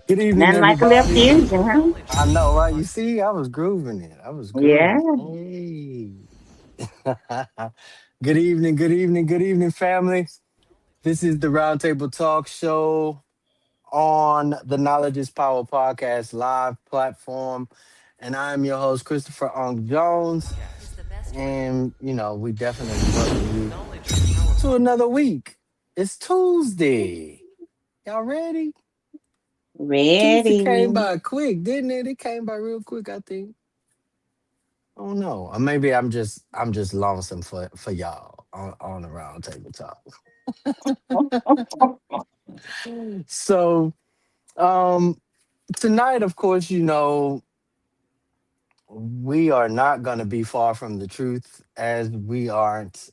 Good evening, Nothing like a little everybody. fusion, huh? I know, right? You see, I was grooving it. I was Yeah. grooving. Hey. Good evening, good evening, family. This is the Roundtable Talk Show on the Knowledge is Power podcast live platform. And I'm your host, Christopher Ong Jones. And, we definitely welcome you to another week. It's Tuesday. Y'all ready? Tuesday came Ready. by quick, didn't it? It came by real quick, I think. Oh no. Or maybe I'm just lonesome for y'all on the round table talk. So um tonight, of course, we are not gonna be far from the truth as we aren't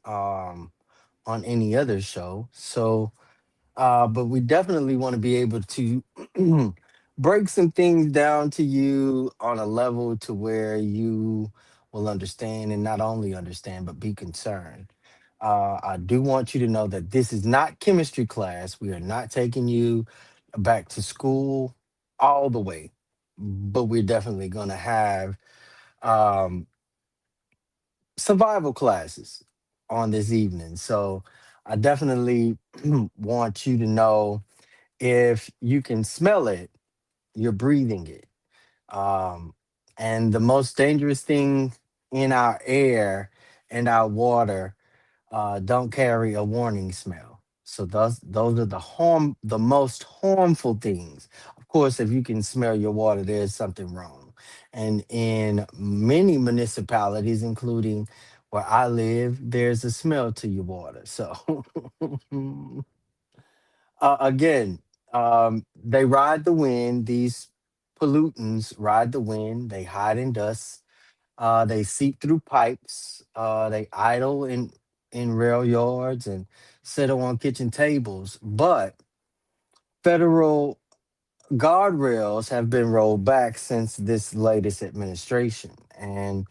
on any other show. So but we definitely want to be able to break some things down to you on a level to where you will understand and not only understand but be concerned. I do want you to know that this is not chemistry class. We are not taking you back to school all the way, but we're definitely going to have um, survival classes on this evening. So I definitely want you to know, if you can smell it, you're breathing it. Um, and the most dangerous thing in our air and our water don't carry a warning smell. So those are the most harmful things. Of course, if you can smell your water, there's something wrong. And in many municipalities, including where I live, there's a smell to your water. So again, they ride the wind. These pollutants ride the wind. They hide in dust. They seep through pipes. They idle in rail yards and settle on kitchen tables. But federal guardrails have been rolled back since this latest administration. And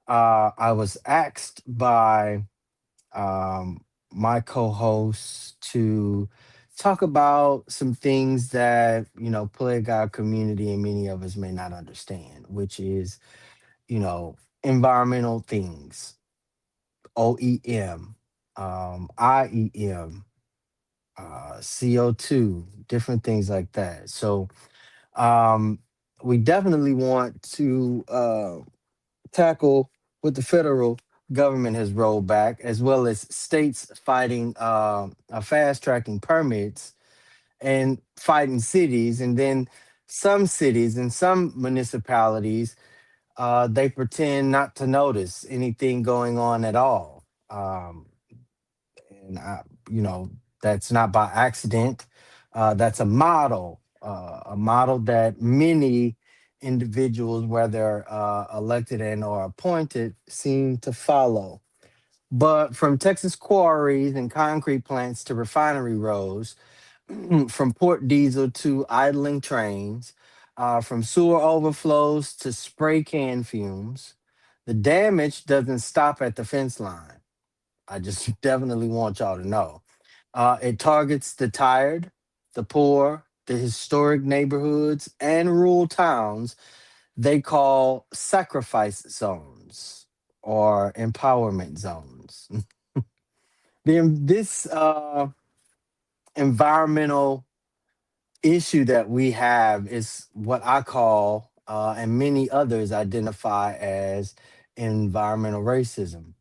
I was asked by my co-hosts to talk about some things that plague our community and many of us may not understand, which is environmental things, OEM, IEM, CO2, different things like that. So um, we definitely want to tackle what the federal government has rolled back, as well as states fighting, fast tracking permits and fighting cities. And then some cities and some municipalities, they pretend not to notice anything going on at all. And that's not by accident. That's a model that many individuals, whether elected and or appointed, seem to follow. But from Texas quarries and concrete plants to refinery roads, from port diesel to idling trains, from sewer overflows to spray can fumes, the damage doesn't stop at the fence line. I just definitely want y'all to know. It targets the tired, the poor, the historic neighborhoods, and rural towns they call sacrifice zones or empowerment zones. This environmental issue that we have is what I call, and many others identify as, environmental racism.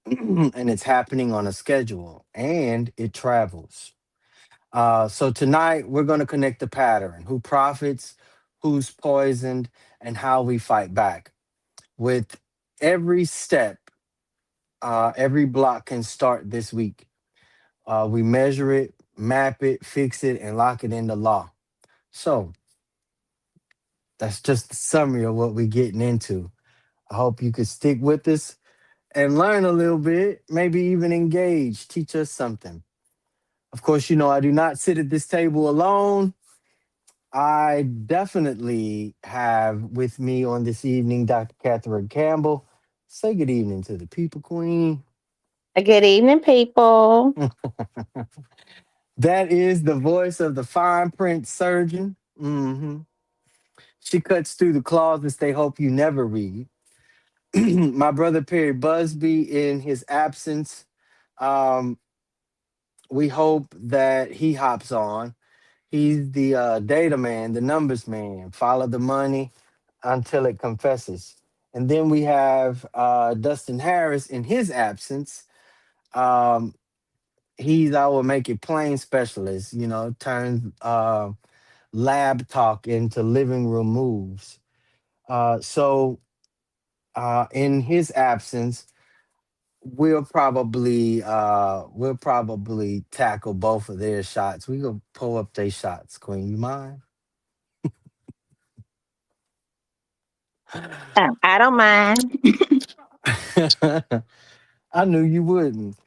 And it's happening on a schedule and it travels. So tonight we're going to connect the pattern: who profits, who's poisoned, and how we fight back. With every step, every block can start this week. We measure it, map it, fix it, and lock it into law. So that's just a summary of what we're getting into. I hope you could stick with us and learn a little bit, maybe even engage, teach us something. Of course, I do not sit at this table alone. I definitely have with me on this evening Dr. Catherine Campbell. Say good evening to the people, Queen. Good evening, people. That is the voice of the fine print surgeon. Hmm. She cuts through the closets they hope you never read. My brother Perry Busby, in his absence, um, we hope that he hops on. He's the data man, the numbers man. Follow the money until it confesses. And then we have Dustin Harris in his absence. Um, he's our make it plain specialist. You know, turns lab talk into living room moves. In his absence, we'll probably tackle both of their shots. We gonna pull up their shots, Queen. You mind? I don't mind. I knew you wouldn't.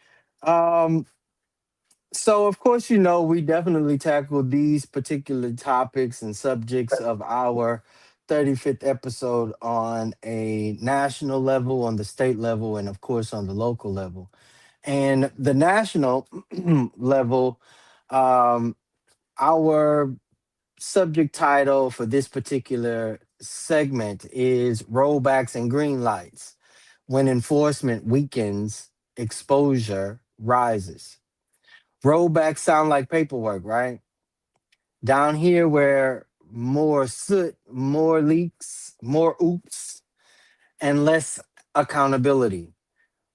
Um, so of course, we definitely tackle these particular topics and subjects of our 35th episode on a national level, on the state level, and of course on the local level. And the national level, um, our subject title for this particular segment is Rollbacks and Green Lights. When enforcement weakens, exposure rises. Rollbacks sound like paperwork, right? Down here, where more soot, more leaks, more oops, and less accountability.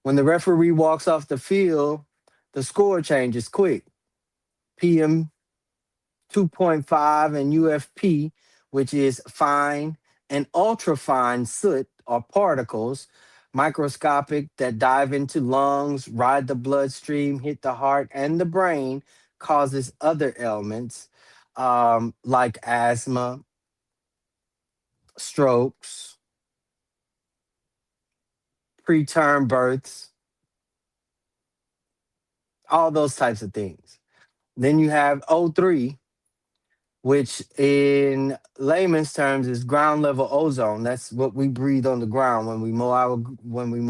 When the referee walks off the field, the score changes quick. PM 2.5 and UFP, which is fine and ultrafine soot or particles, microscopic that dive into lungs, ride the bloodstream, hit the heart and the brain, causes other ailments like asthma, strokes, preterm births, all those types of things. Then you have O3, which in layman's terms is ground level ozone. That's what we breathe on the ground when we mow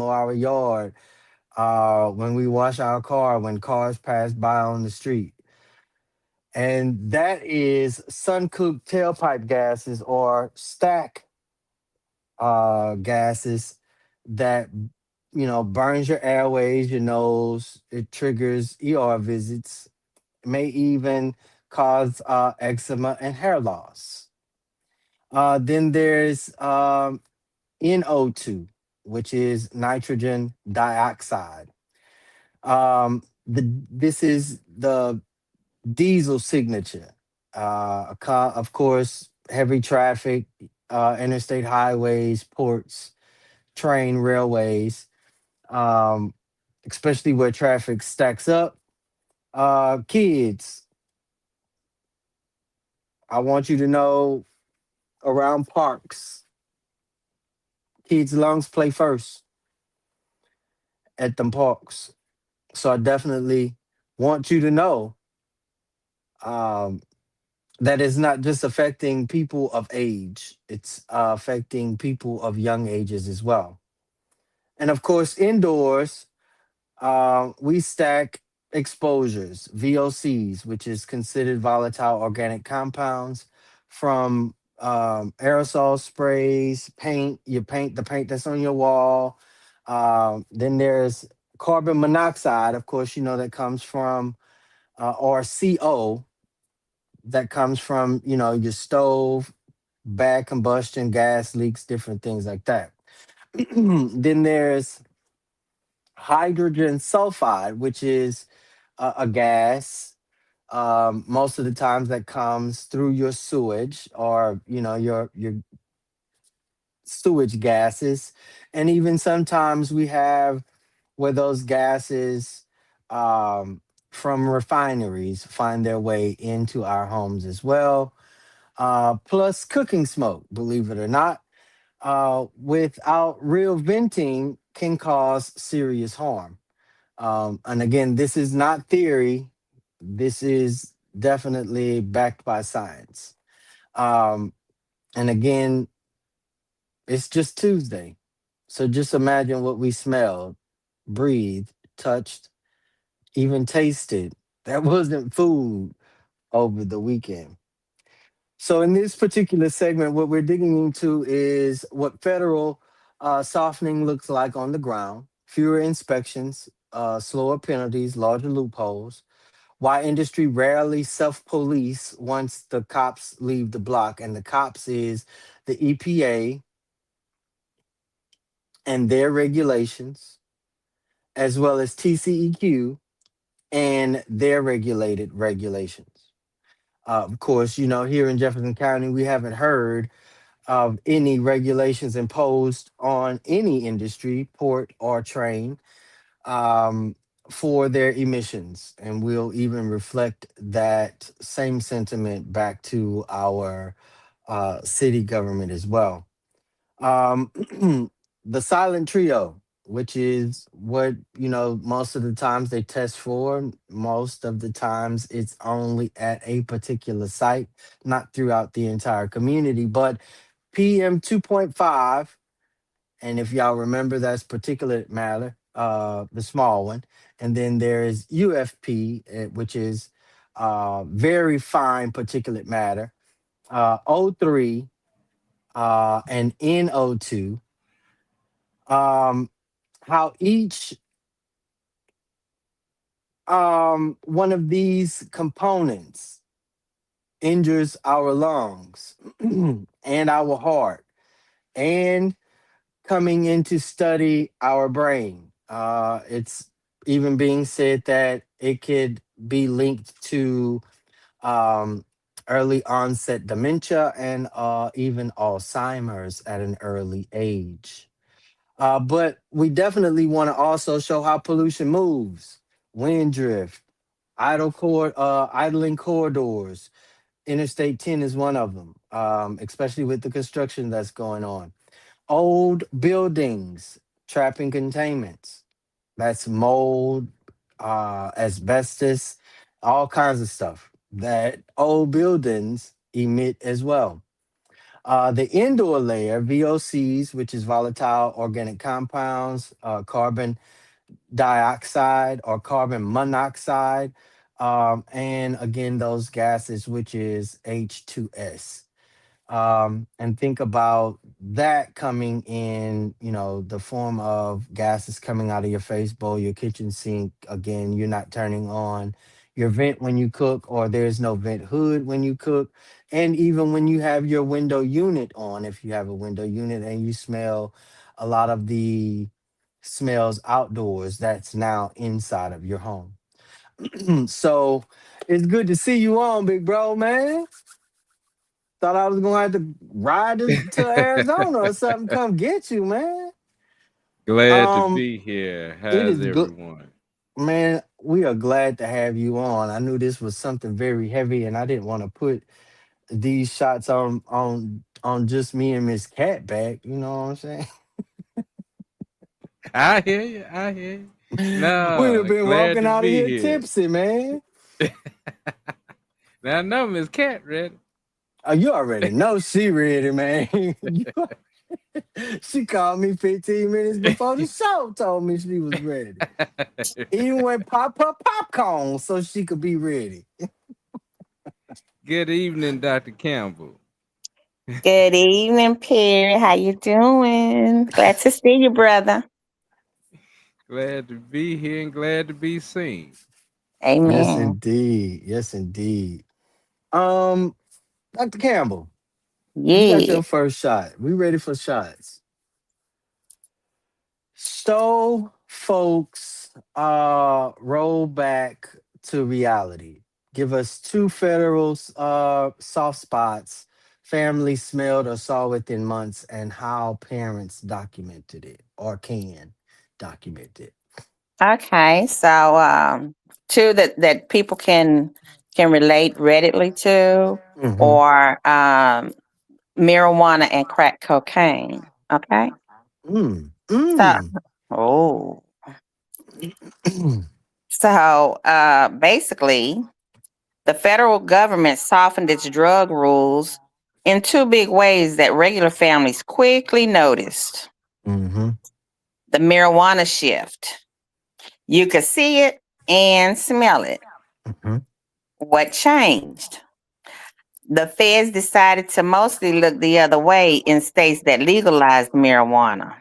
our yard, when we wash our car, when cars pass by on the street. And that is sun cooked tailpipe gases or stack gases that burns your airways, your nose. It triggers ER visits, may even cause eczema and hair loss. Then there's NO2, which is nitrogen dioxide. This is the diesel signature. Of course, heavy traffic, interstate highways, ports, train, railways, um, especially where traffic stacks up. Kids, I want you to know, around parks, kids' lungs play first at them parks. So I definitely want you to know um, that it's not just affecting people of age, it's affecting people of young ages as well. And of course, indoors, we stack exposures, VOCs, which is considered volatile organic compounds, from aerosol sprays, paint, the paint that's on your wall. Then there's carbon monoxide, of course, that comes from, or CO, that comes from, your stove, bad combustion, gas leaks, different things like that. Then there's hydrogen sulfide, which is a gas. Most of the times that comes through your sewage, or your sewage gases, and even sometimes we have where those gases um, from refineries find their way into our homes as well. Plus cooking smoke, believe it or not, without real venting, can cause serious harm. And again, this is not theory. This is definitely backed by science. Um, and again, it's just Tuesday. So just imagine what we smelled, breathed, touched, even tasted. That wasn't food over the weekend. So, in this particular segment, what we're digging into is what federal softening looks like on the ground: fewer inspections, slower penalties, larger loopholes. Why industry rarely self police once the cops leave the block, and the cops is the EPA and their regulations, as well as TCEQ and their regulated regulations. Of course, here in Jefferson County, we haven't heard of any regulations imposed on any industry, port or train, um, for their emissions. And we'll even reflect that same sentiment back to our city government as well. Um, the silent trio, which is what, most of the times they test for. Most of the times it's only at a particular site, not throughout the entire community. But PM 2.5, and if y'all remember, that's particulate matter, the small one. And then there is UFP, which is very fine particulate matter, O3, and NO2. Um, how each one of these components injures our lungs and our heart, and coming in to study our brain. It's even being said that it could be linked to um, early onset dementia and even Alzheimer's at an early age. But we definitely want to also show how pollution moves: wind drift, idling corridors. Interstate 10 is one of them, especially with the construction that's going on. Old buildings trapping containments. That's mold, asbestos, all kinds of stuff that old buildings emit as well. The indoor layer, VOCs, which is volatile organic compounds, carbon dioxide or carbon monoxide, and again, those gases, which is H2S. And think about that coming in, the form of gases coming out of your face bowl, your kitchen sink. Again, you're not turning on your vent when you cook, or there's no vent hood when you cook. And even when you have your window unit on, if you have a window unit and you smell a lot of the smells outdoors, that's now inside of your home. So it's good to see you on, big bro, man. Thought I was gonna have to ride to Arizona or something, come get you, man. Glad to Um, be here. it How's is good, everyone? man. We are glad to have you on. I knew this was something very heavy, and I didn't want to put these shots on just me and Miss Cat back. You know what I'm saying? I hear you. I hear you. We'd have No, been glad walking to out of be here here. tipsy, man. Now I know Miss Cat ready. Oh, you already know she ready, man. She called me 15 minutes before the show, told me she was ready. Even went pop up popcorn so she could be ready. Good evening, Dr. Campbell. Good evening, Perry. How you doing? Glad to see you, brother. Glad to be here and glad to be seen. Yes, Amen. indeed. Yes, indeed. Um, Dr. Campbell, you got Yeah. your first shot. We ready for shots. So, folks, roll back to reality. Give us two federal soft spots family smelled or saw within months, and how parents documented it or can document it. Okay. So, two that people can relate readily to, Mm-hmm. or marijuana and crack cocaine. Okay. Mm. So, Mm. oh, so basically, the federal government softened its drug rules in two big ways that regular families quickly noticed. Mm-hmm. The marijuana shift. You could see it and smell it. Mm-hmm. What changed? The feds decided to mostly look the other way in states that legalized marijuana.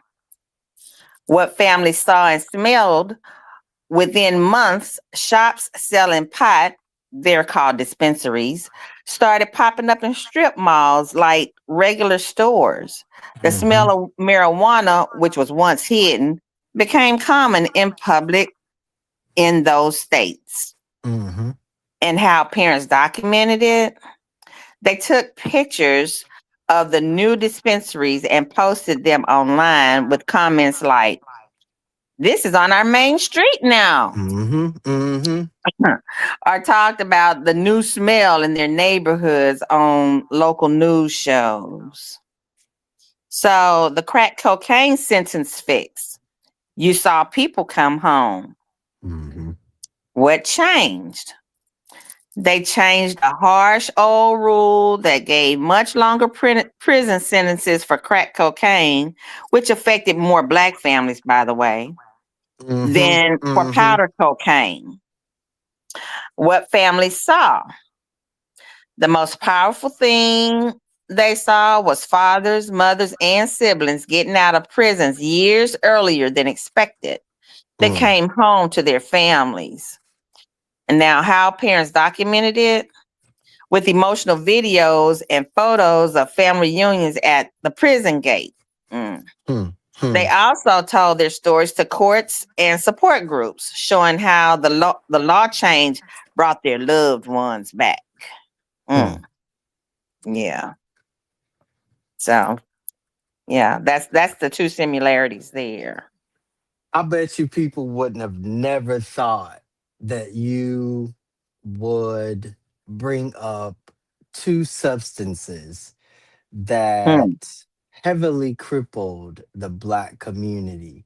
What families saw and smelled within months, shops selling pot, they're called dispensaries, started popping up in strip malls like regular stores. The Mm-hmm. smell of marijuana, which was once hidden, became common in public in those states. Mm-hmm. And how parents documented it, they took pictures of the new dispensaries and posted them online with comments like, "This is on our main street now." Mm-hmm. Mm-hmm. Or talked about the new smell in their neighborhoods on local news shows. So the crack cocaine sentence fix. You saw people come home. Mm-hmm. What changed? They changed a harsh old rule that gave much longer prison sentences for crack cocaine, which affected more black families, by the way, Mm-hmm. than for Mm-hmm. powder cocaine. What families saw? The most powerful thing they saw was fathers, mothers, and siblings getting out of prisons years earlier than expected. They Mm. came home to their families. And now, how parents documented it with emotional videos and photos of family reunions at the prison gate. Mm. Hmm. They Hmm. also told their stories to courts and support groups, showing how the law change brought their loved ones back. Hmm. Mm. Yeah. So yeah, that's the two similarities there. I bet you people wouldn't have never thought that you would bring up two substances Hmm. that heavily crippled the black community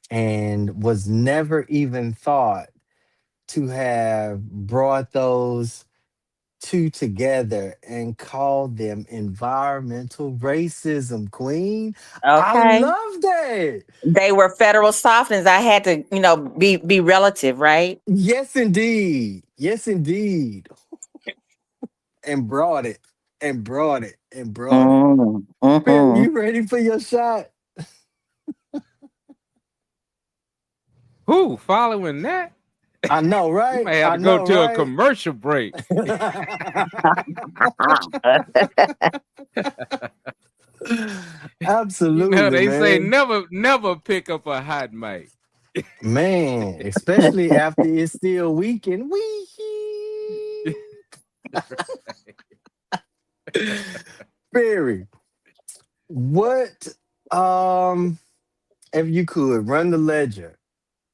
and was never even thought to have brought those two together and called them environmental racism, queen. I Okay. love that. They were federal softenings. I had to, be relative, right? Yes, indeed. Yes, indeed. And brought it and brought it and brought it. Mm, Barry, mm-hmm. you ready for your shot? Who following that? I know, We right? may have I to go know, to a right? commercial break. You know, Absolutely, they say man. never pick up a hot mic. Man, especially after it's still weekend. Wee. Barry, what um if you could run the ledger,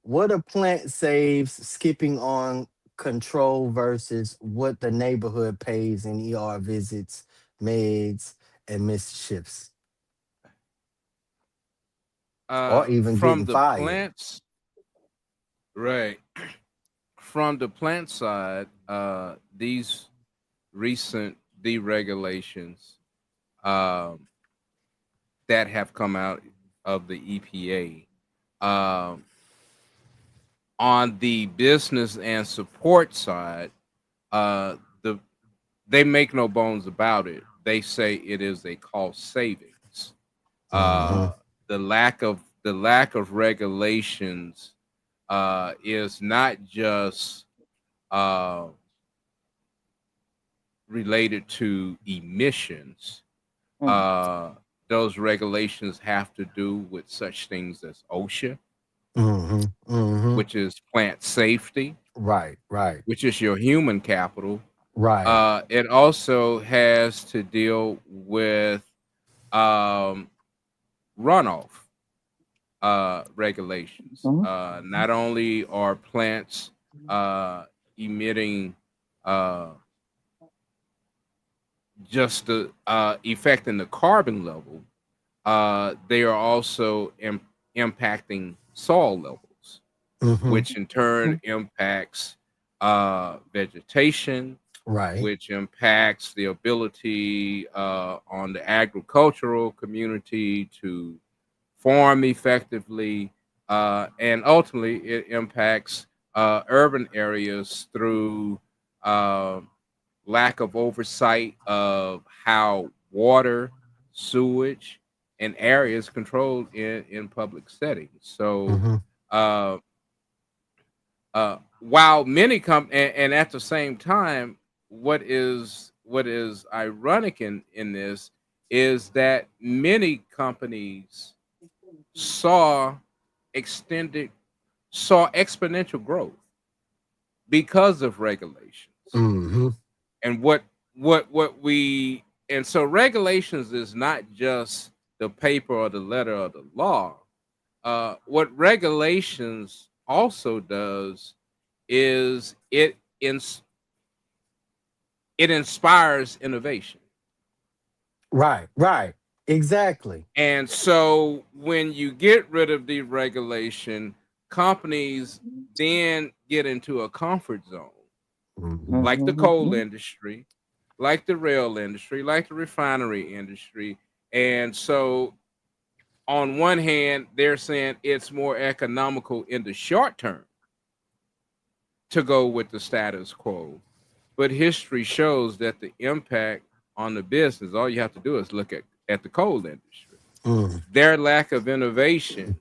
what a plant saves skipping on control versus what the neighborhood pays in ER visits, meds, and missed shifts, or even From getting the fired. plants, right? From the plant side, these recent deregulations um, that have come out of the EPA. On the business and support side, the they make no bones about it. They say it is a cost savings. Mm-hmm. Uh, the lack of regulations is not just uh, related to emissions. Mm, Uh, those regulations have to do with such things as OSHA, Mm-hmm. Mm-hmm. which is plant safety, Right, right, which is your human capital. right. It also has to deal with um, runoff regulations. mm, Not only are plants uh, emitting uh, just the affecting the carbon level, they are also impacting soil levels, Mm-hmm. which in turn mm, impacts vegetation, Right. which impacts the ability on the agricultural community to farm effectively, and ultimately it impacts urban areas through uh, lack of oversight of how water, sewage, and air is controlled in public settings. So, Mm-hmm. uh, while many and at the same time, what is ironic in this is that many companies saw extended saw exponential growth because of regulations. Mm-hmm. And what we and so regulations is not just the paper or the letter of the law. What regulations also does is it inspires innovation. Right, right. Exactly. And so when you get rid of the regulation, companies then get into a comfort zone, Mm-hmm. like the coal Mhm. industry, like the rail industry, like the refinery industry. And so, on one hand, they're saying it's more economical in the short term to go with the status quo. But history shows that the impact on the business, all you have to do is look at the coal industry. Mm. Their lack of innovation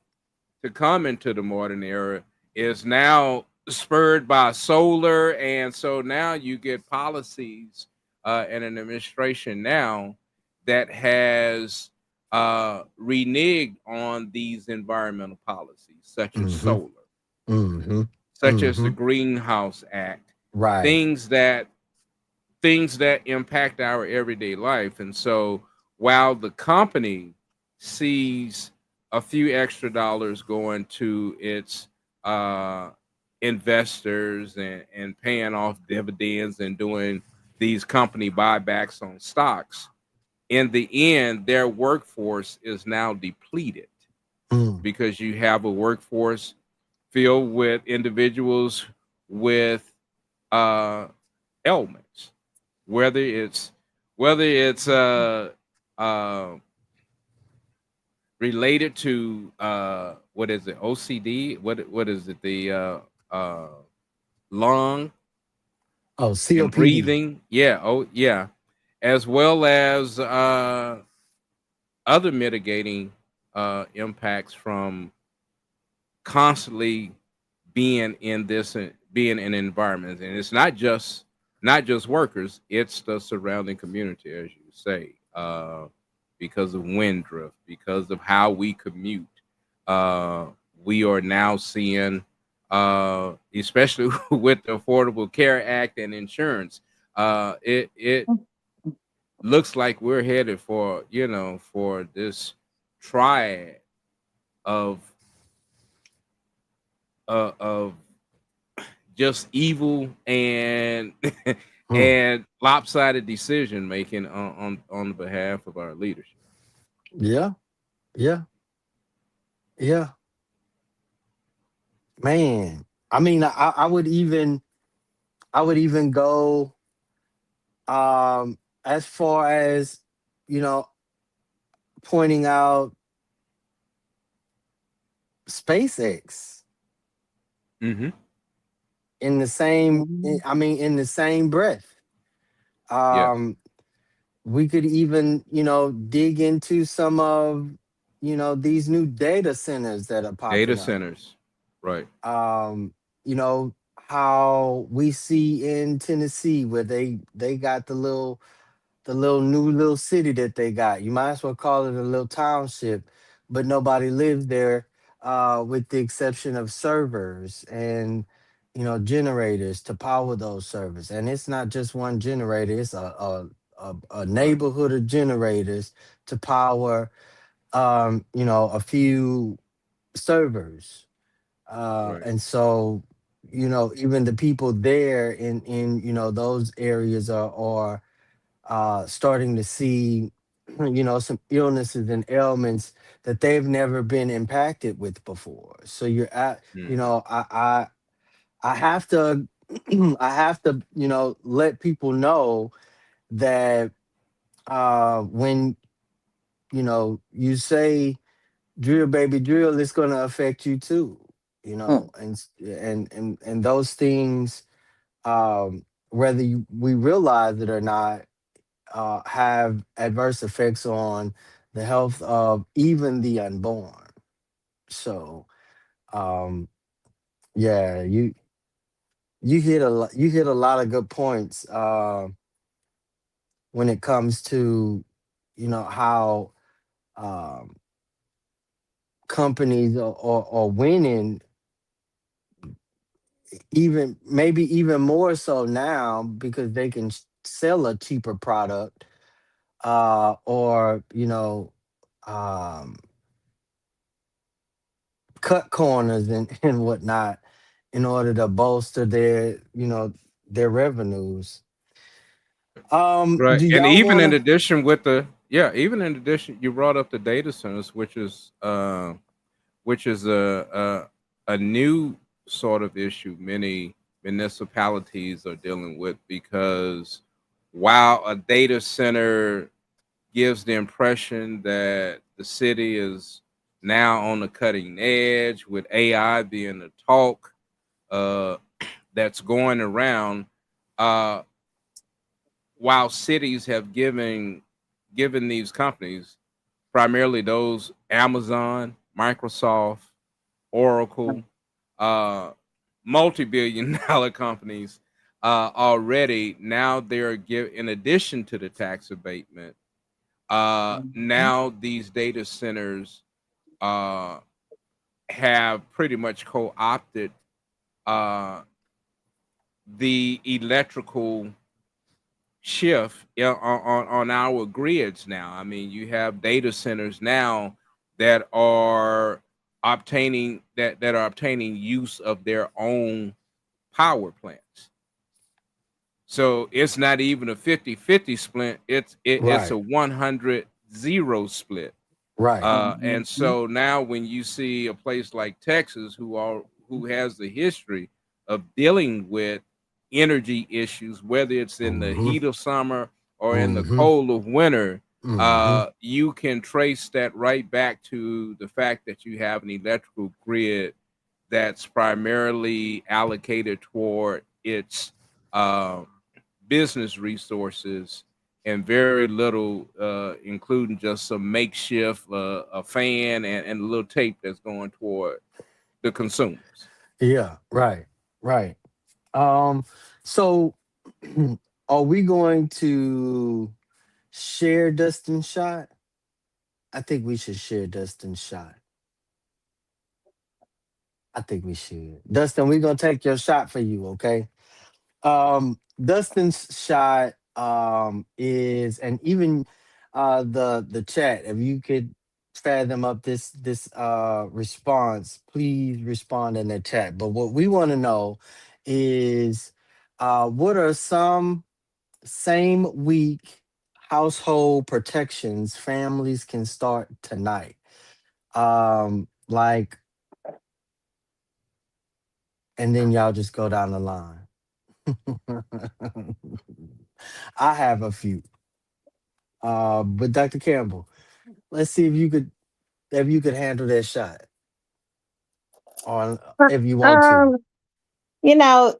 to come into the modern era is now spurred by solar, and so now you get policies and an administration now that has reneged on these environmental policies, such as Mm-hmm. solar, Mm-hmm. such as the Mm-hmm. Greenhouse Act, Right. things that things that impact our everyday life. And so while the company sees a few extra dollars going to its uh, investors and paying off dividends and doing these company buybacks on stocks, in the end, their workforce is now depleted Mm. because you have a workforce filled with individuals with uh, ailments, whether it's whether it's uh related to what is it, OCD, what is it, the uh lung Oh, and COPD. breathing, yeah, oh yeah, as well as other mitigating impacts from constantly being in environments. And it's not just workers, it's the surrounding community, as you say, because of wind drift, because of how we commute. uh, we are now seeing, especially with the Affordable Care Act and insurance, it looks like we're headed for, for this triad of of just evil and Mm. and lopsided decision making on the behalf of our leadership. Yeah. Yeah. Yeah. Man. I mean, I would even go as far as, you know, pointing out SpaceX Mm-hmm. in the same Mhm. I mean in the same breath. Yes, Um we could even, dig into some of, these new data centers that are data popping up. centers, right, Um, how we see in Tennessee where they got the little new little city that they got. You might as well call it a little township, but nobody lives there, with the exception of servers and, generators to power those servers. And it's not just one generator; it's a right, neighborhood of generators to power, a few servers. right, And so, even the people there in those areas are starting to see, some illnesses and ailments that they've never been impacted with before. So you're at, mm-hmm. I have to, I have to, let people know that, when, you say drill baby drill, it's going to affect you too, Mm. and those things, um whether we realize it or not, have adverse effects on the health of even the unborn. So, um, yeah, you hit a lot of good points when it comes to how um, companies are winning, even maybe even more so now because they can sell a cheaper product, or um, cut corners and whatnot in order to bolster their revenues. Right. Do And y'all even want in to? addition with the yeah, even in addition, you brought up the data centers, which is a new sort of issue many municipalities are dealing with because while a data center gives the impression that the city is now on the cutting edge with AI being the talk uh, that's going around, uh, while cities have given these companies, primarily those Amazon, Microsoft, Oracle, uh, multi-billion dollar companies already. Now they're in addition to the tax abatement. Now these data centers uh, have pretty much co-opted uh, the electrical shift on our grids now. I mean, you have data centers now that are that are obtaining use of their own power plants. So it's not even a 50-50 split. It's a Right, 100-0 split. right. And so now when you see a place like Texas who has the history of dealing with energy issues, whether it's in the Hmm. heat of summer or in the Hmm. cold of winter, Hmm. you can trace that right back to the fact that you have an electrical grid that's primarily allocated toward its uh, business resources and very little, including just some makeshift a fan and a little tape that's going toward the consumers. Yeah, right, right. So are we going to share Dustin shot? I think we should share Dustin shot. I think we should. Dustin, we're gonna take your shot for you, okay? Dustin's shot is, and even the chat, if you could fathom up this response, please respond in the chat. But what we want to know is what are some same week household protections families can start tonight? Like, and then y'all just go down the line. I have a few. But Dr. Campbell, let's see if you could handle that shot on if you want to.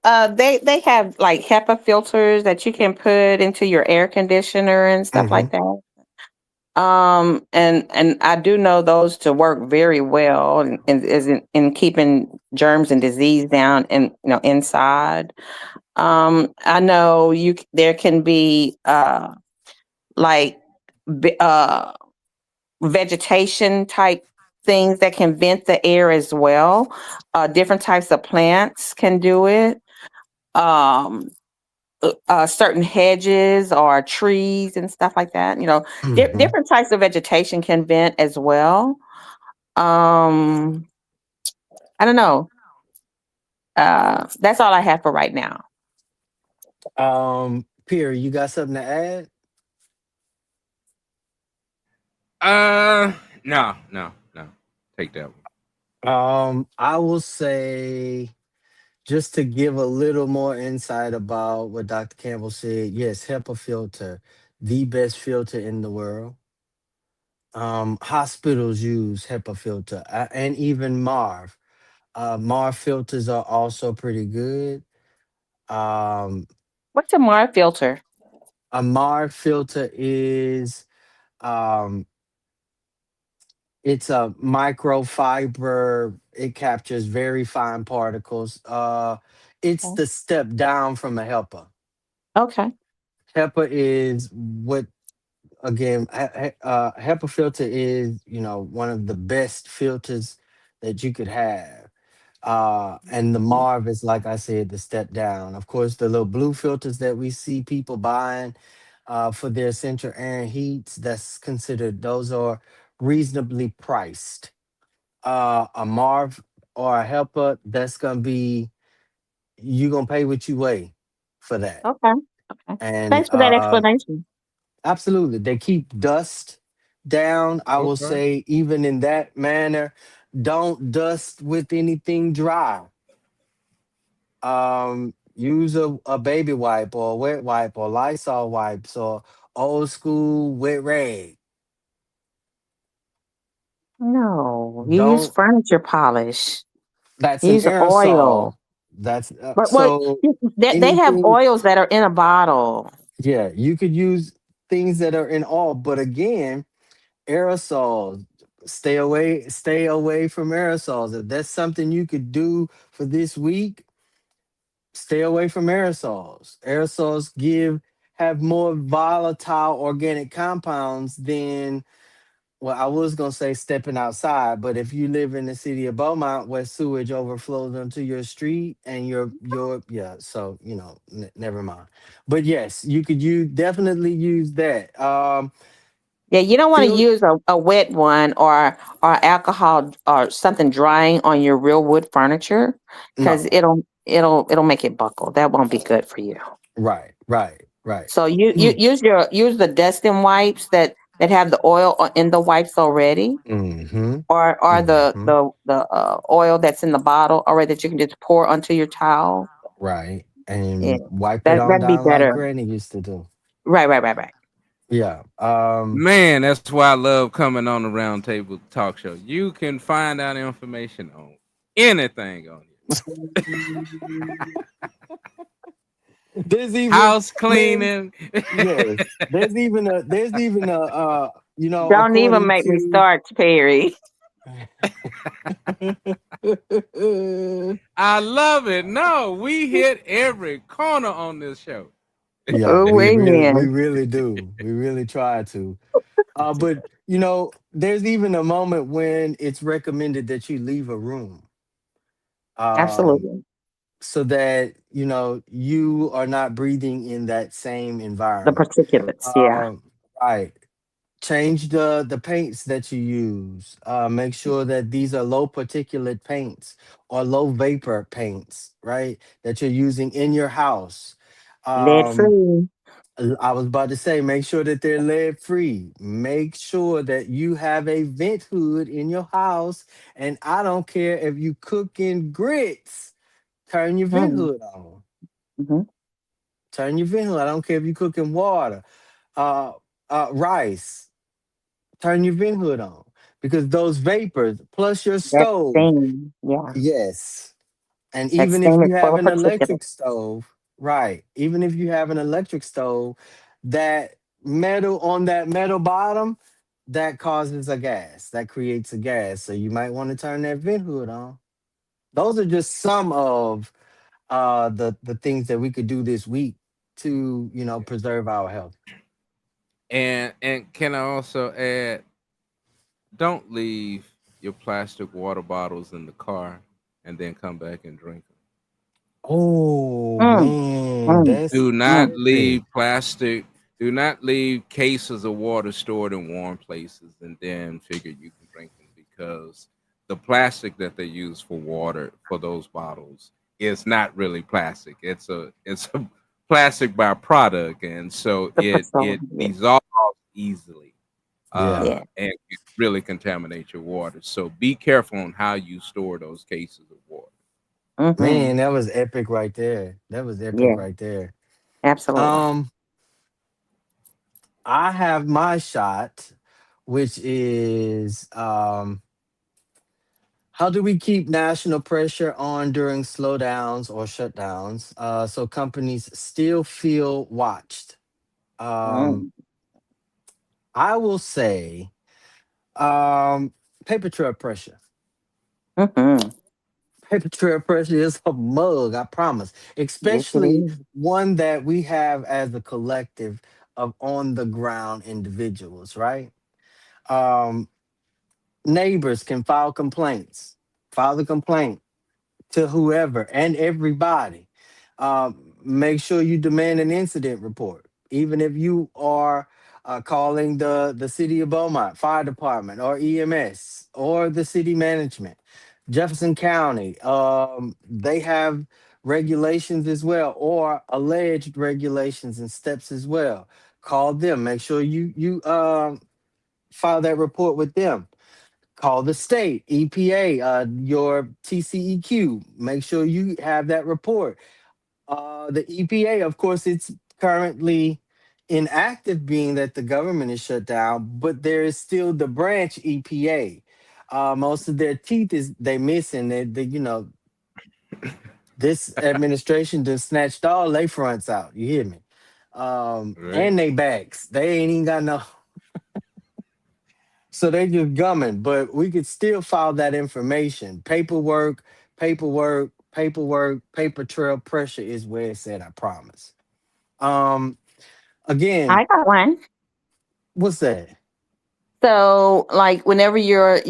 Um, they have like HEPA filters that you can put into your air conditioner and stuff Hmm. like that. And I do know those to work very well and is in keeping germs and disease down and inside. I know there can be like b- uh vegetation type things that can vent the air as well. Different types of plants can do it. Um, Certain hedges or trees and stuff like that. Hmm. Different types of vegetation can vent as well. Um, I don't know. That's all I have for right now. Pierre, you got something to add? Uh, no, no, no. Take that one. I will say, just to give a little more insight about what Dr. Campbell said, yes, HEPA filter, the best filter in the world. Hospitals use HEPA filter, and even Marv. Marv filters are also pretty good. Um, What's a Mar filter? A MAR filter is um, it's a microfiber. It captures very fine particles. It's Okay. the step down from a HEPA. Okay. HEPA is what again? HEPA filter is one of the best filters that you could have. And the Marv is, like I said, the step down. Of course, the little blue filters that we see people buying for their central air and heats, that's considered, those are reasonably priced. A Marv or a Helper, that's gonna be, you gonna pay what you weigh for that. Okay. Okay. And Thanks for that explanation. absolutely, they keep dust down. I will Okay. say, even in that manner, don't dust with anything dry. Use a baby wipe or a wet wipe or Lysol wipes or old school wet rag. No, you use Don't furniture polish. That's You an use oil. aerosol. That's But what so they have anything. oils that are in a bottle. Yeah, you could use things that are in all, but again, aerosols. Stay away from aerosols. If that's something you could do for this week, stay away from aerosols. Aerosols have more volatile organic compounds than, well, I was gonna say stepping outside, but if you live in the city of Beaumont where sewage overflows onto your street and your yeah, so never mind. But yes, you definitely use that. Yeah, you don't want to Feel use a wet one or alcohol or something drying on your real wood furniture because no, it'll make it buckle. That won't be good for you. right, right, right. So you use the dusting wipes that have the oil in the wipes already, Mm-hmm. or Mm-hmm. the oil that's in the bottle already that you can just pour onto your towel. Right. Yeah, And wipe it on that'd be down like better. Granny used to do. Right, right, right, right. Yeah. Man, that's why I love coming on the Round Table Talk Show. You can find out information on anything on here. There's even, House man, cleaning. yes. Don't even according make me to start, Perry. I love it. No, we hit every corner on this show. yeah, Oh, we amen. really do. We really try to. But there's even a moment when it's recommended that you leave a room. Um, Absolutely. so that you are not breathing in that same The environment. particulates, yeah. Um, right. Change the paints that you use. Make sure that these are low particulate paints or low vapor paints, right? That you're using in your house. Lead Um, free. I was about to say, make sure that they're lead free. Make sure that you have a vent hood in your house. And I don't care if you cooking grits, turn your vent Mm, hood on. mhm. Turn your vent hood. I don't care if you cooking water, uh, rice. Turn your vent hood on because those vapors plus your That stove. steam, yeah. Yes. And That even if steam is you full have of an particulates. electric stove, right? Even if you have an electric stove, that metal on that metal bottom, that causes a gas. That creates a gas. So you might want to turn that vent hood on. Those are just some of the things that we could do this week to, preserve our health. And can I also add, don't leave your plastic water bottles in the car and then come back and drink them. Oh Mm, man, mm, that's Do not mm. leave epic. plastic. Do not leave cases of water stored in warm places and then figure you can drink them, because the plastic that they use for water for those bottles is not really plastic. It's a plastic byproduct, and so The it petroleum, dissolves easily, Yeah. yeah. and can really contaminate your water. So be careful on how you store those cases of water. Mm-hmm. Man, that was epic right there. That was epic Yeah, right there. absolutely. Um, I have my shot, which is How do we keep national pressure on during slowdowns or shutdowns so companies still feel watched? Um, Mm. I will say um, paper trail pressure. Mm-hmm. Paper trail pressure is a mug, I promise. Yes, it Especially is. one that we have as a collective of on the ground individuals, right? Um, Neighbors can file complaints, file the complaint to whoever and everybody. Make sure you demand an incident report, even if you are calling the city of Beaumont fire department or EMS or the city management. Jefferson County, they have regulations as well, or alleged regulations and steps as well. Call them. Make sure you file that report with them. Call the state EPA, your TCEQ. Make sure you have that report. The EPA, of course, it's currently inactive, being that the government is shut down, but there is still the branch EPA. Most of their teeth is they missing. This administration just snatched all they fronts out. You hear me? Right. And they backs. They ain't even got no. So they just gumming, but we could still file that information. Paperwork, paper trail pressure is where it's at, I promise. Um, Again, I got one. what's that? So, like, whenever you're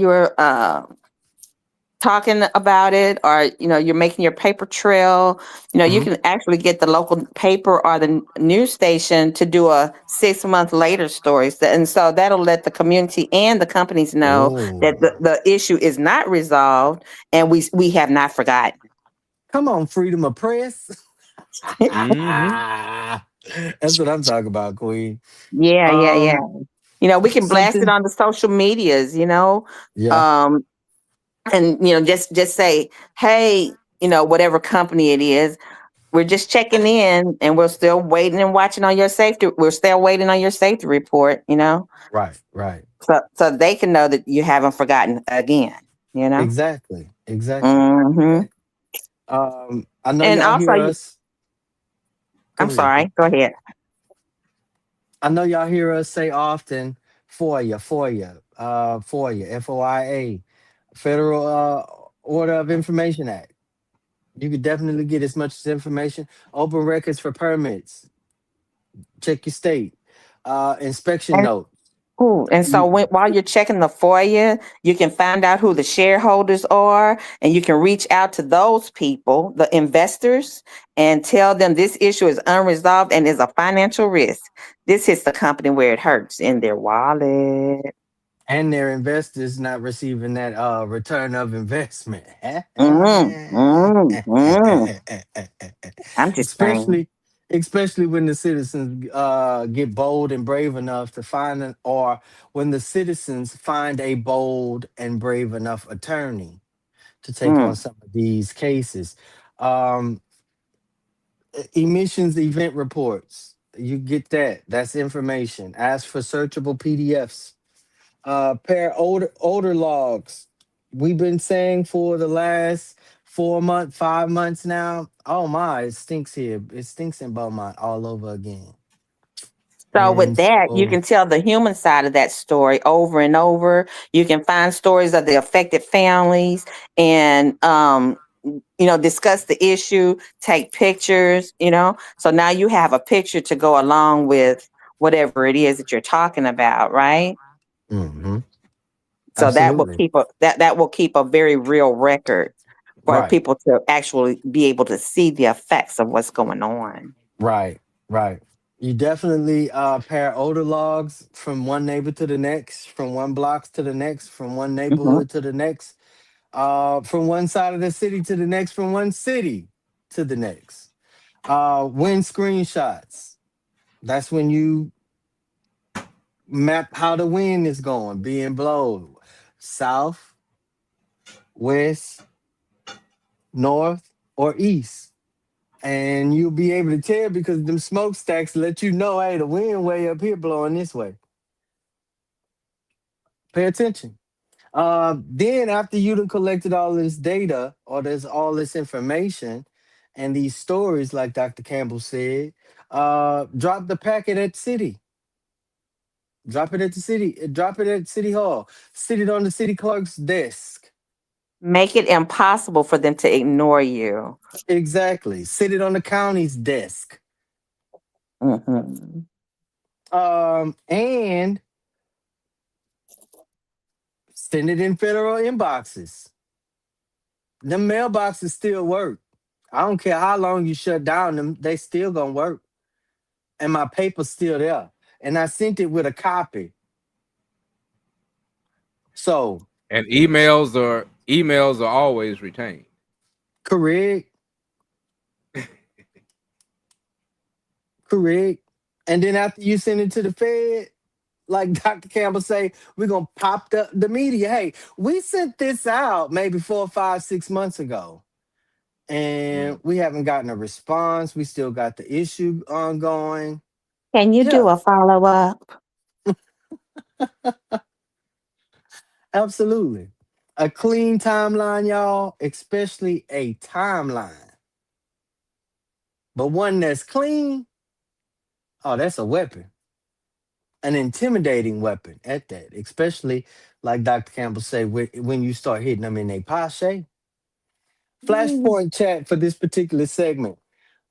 talking about it, or you're making your paper trail, you Mhm. can actually get the local paper or the news station to do a 6 month later story. And so that'll let the community and the companies know that Oh, the issue is not resolved, and we have not forgotten. come on, freedom of press. Mm-hmm. That's what I'm talking about, Queen. Yeah, yeah, yeah. Um, We can blast it Something, on the social medias, yeah, um, and just say, hey, whatever company it is, we're just checking in, and we're still waiting and watching on your safety. We're still waiting on your safety report, right. so they can know that you haven't forgotten again, you know. Exactly. Hmm. I know And y'all also, hear us. I'm Go ahead, Queen. sorry. Go ahead. I know y'all hear us say often FOIA, FOIA, Federal Order of Information Act. You could definitely get as much information. Open records for permits. Check your state. Inspection notes. Ooh, and so You, while you're checking the FOIA, you can find out who the shareholders are, and you can reach out to those people, the investors, and tell them this issue is unresolved and is a financial risk. This hits the company where it hurts, in their wallet. and their investors not receiving that return of investment. Mm, mm, mm. I'm just saying. especially especially when the citizens get bold and brave enough to find an, or when the citizens find a bold and brave enough attorney to take on Mm. some of these cases. um, Emissions event reports, you get that, that's information. Ask for searchable PDFs. Pair odor logs. We've been saying for the last 4 months, 5 months now. Oh my, it stinks here. It stinks in Beaumont all over again. So with And that, you so, can tell the human side of that story over and over. You can find stories of the affected families, and discuss the issue, take pictures, So now you have a picture to go along with whatever it is that you're talking about, right? mhm, So absolutely. that will keep a very real record for Right, people to actually be able to see the effects of what's going on. right. You definitely pair odor logs from one neighbor to the next, from one blocks to the next, from one Hmm. neighborhood to the next, from one side of the city to the next, from one city to the next. Wind screenshots. That's when you map how the wind is going, being blown south, west, north, or east. And you'll be able to tell because them smokestacks let you know, hey, the wind way up here blowing this way. Pay attention. Then after you done collected all this data or there's all this information and these stories, like Dr. Campbell said, drop the packet at city. Drop it at the city. Drop it at City Hall. Sit it on the city clerk's desk. Make it impossible for them to ignore you. Exactly. Sit it on the county's desk. Mhm. And send it in federal inboxes. The mailboxes still work. I don't care how long you shut down them, they still gonna work. And my paper's still there. And I sent it with a copy. So And emails are always retained. correct, correct. And then after you send it to the Fed, like Dr. Campbell say, we're gonna pop the media. Hey, we sent this out maybe 4, 5, 6 months ago. And Mm. we haven't gotten a response. We still got the issue ongoing. Can you do Yeah, a follow up? absolutely. A clean timeline, y'all, especially a timeline. But one that's clean, oh, that's a weapon. An intimidating weapon at that, especially like Dr. Campbell say, when you start hitting them in a pache. Flashpoint chat for this particular segment.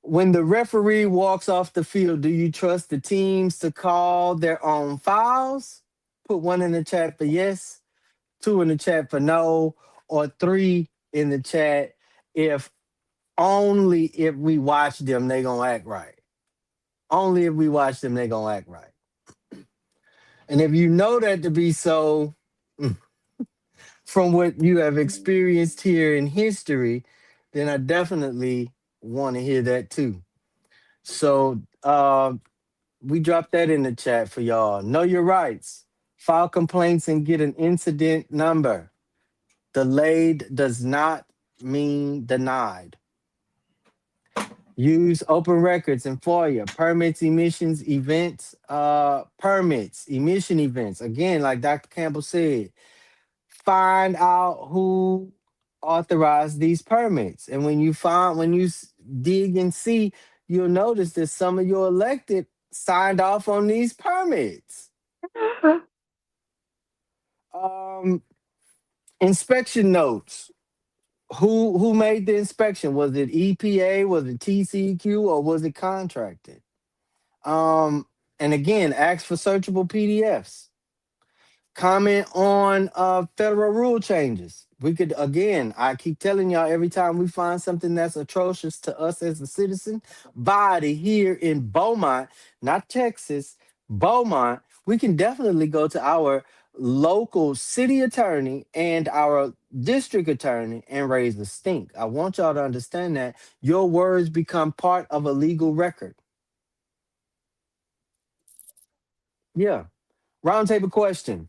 When the referee walks off the field, do you trust the teams to call their own fouls? Put one in the chat for yes, two in the chat for no, or three in the chat if only if we watch them, they gonna act right. Only if we watch them, they gonna act right. And if you know that to be so, from what you have experienced here in history, then I definitely want to hear that too. So we dropped that in the chat for y'all. Know your rights. File complaints and get an incident number. Delayed does not mean denied. Use open records and FOIA, permits, emissions, events, permits, emission events. Again, like Dr. Campbell said, find out who authorized these permits. And when you dig and see, you'll notice that some of your elected signed off on these permits. Um, inspection notes. Who made the inspection? Was it EPA? Was it TCEQ? Or was it contracted? Um, and again, ask for searchable PDFs. Comment on federal rule changes. We could again, I keep telling y'all every time we find something that's atrocious to us as a citizen body here in Beaumont, not Texas, Beaumont, we can definitely go to our local city attorney and our district attorney and raise the stink. I want y'all to understand that your words become part of a legal record. Yeah. Roundtable question.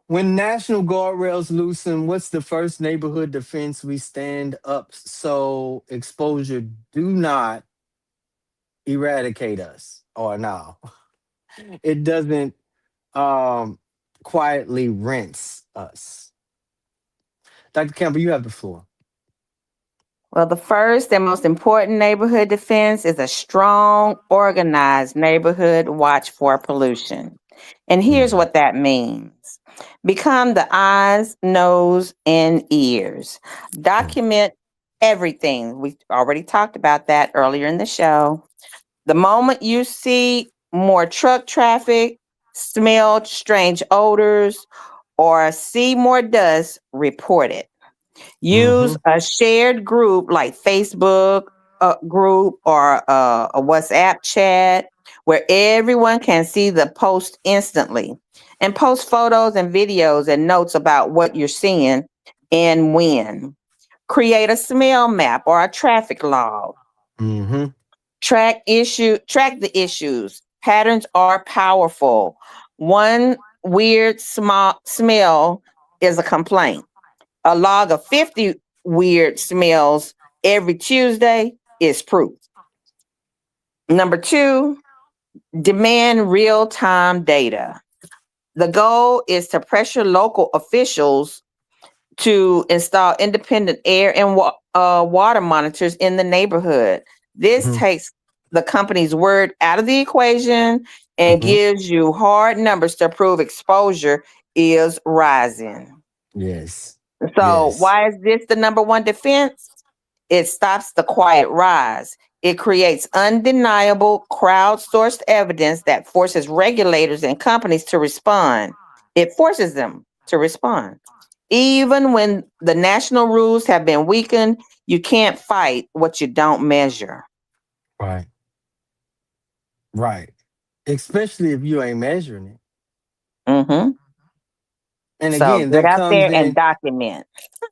When National Guardrails loosen, what's the first neighborhood defense we stand up so exposure do not eradicate us? Or no, it doesn't um quietly rinse us. Dr. Campbell, you have the floor. Well, the first and most important neighborhood defense is a strong, organized neighborhood watch for pollution. And here's Mhm. what that means: become the eyes, nose, and ears. Document everything. We already talked about that earlier in the show. The moment you see more truck traffic, smell strange odors, or see more dust, report it. Use Mhm. a shared group like Facebook group or a WhatsApp chat where everyone can see the post instantly and post photos and videos and notes about what you're seeing and when. Create a smell map or a traffic log. Mhm. Track the issues. Patterns are powerful. One weird small smell is a complaint. A log of 50 weird smells every Tuesday is proof. Number two, demand real time data. The goal is to pressure local officials to install independent air and water monitors in the neighborhood. This Hmm. takes the company's word out of the equation and Hmm. gives you hard numbers to prove exposure is rising. Yes. So, Yes. why is this the number one defense? It stops the quiet rise. It creates undeniable crowdsourced evidence that forces regulators and companies to respond. It forces them to respond. Even when the national rules have been weakened, you can't fight what you don't measure. Right. Right. Especially if you ain't measuring it. Hmm. And So again, get that out comes there and in. document.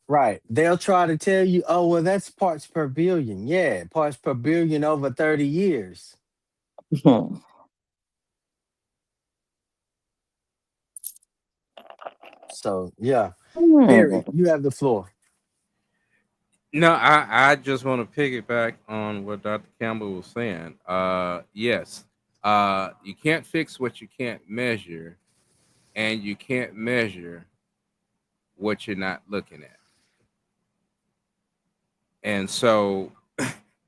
Right. They'll try to tell you, oh, well, that's parts per billion. Yeah, parts per billion over 30 years. Mhm. So, yeah. Perry, Hmm. you have the floor. No, I just want to piggyback on what Dr. Campbell was saying. Yes, you can't fix what you can't measure, and you can't measure what you're not looking at. And so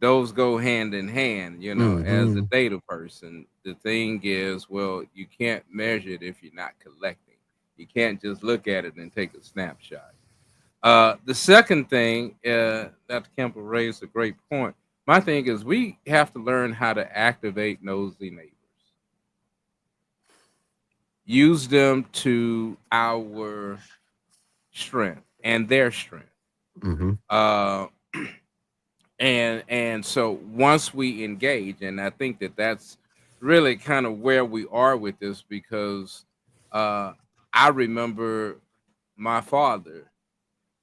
those go hand in hand, as a Hmm. data person. The thing is, well, you can't measure it if you're not collecting. You can't just look at it and take a snapshot. The second thing, Dr. Campbell raised a great point. My thing is, we have to learn how to activate nosy neighbors, use them to our strength and their strength. Hmm. Uh, and so once we engage, and I think that that's really kind of where we are with this, because uh, I remember my father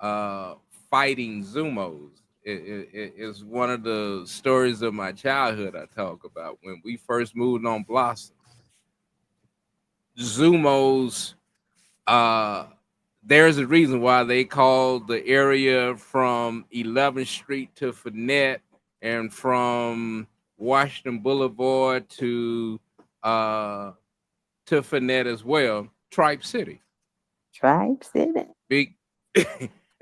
uh, fighting Zumos. It is one of the stories of my childhood I talk about. When we first moved on Blossom, Zumos, uh, there's a reason why they called the area from 11th Street to Fournette and from Washington Boulevard uh, to Fournette as well, Tripe City. Tribe City. Big,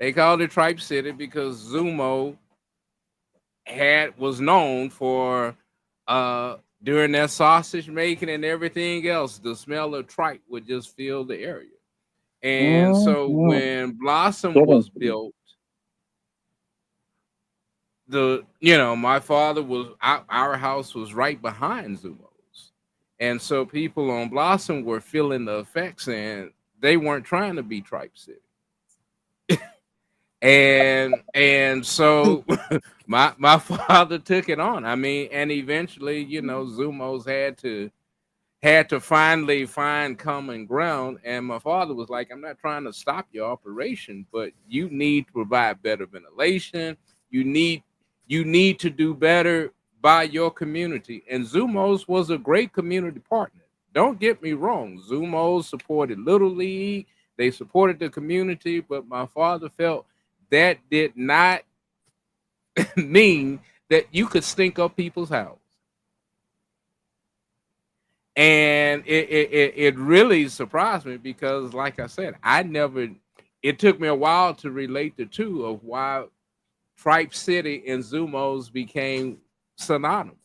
they called it Tripe City because Zumo was known for during their sausage making and everything else. The smell of tripe would just fill the area. And so Mm-hmm. when Blossom Getting was to you. built, my father was our house was right behind Zumo's, and so people on Blossom were feeling the effects, and they weren't trying to be Tripe City. And so my father took it on. I mean, and eventually, Zumos had to finally find common ground. And my father was like, I'm not trying to stop your operation, but you need to provide better ventilation. You need you need to do better by your community. And Zumos was a great community partner. Don't get me wrong. Zumos supported Little League. They supported the community, but my father felt that did not mean that you could stink up people's house. And it really surprised me because, like I said, it took me a while to relate the two of why Tripe City and Zumos became synonymous.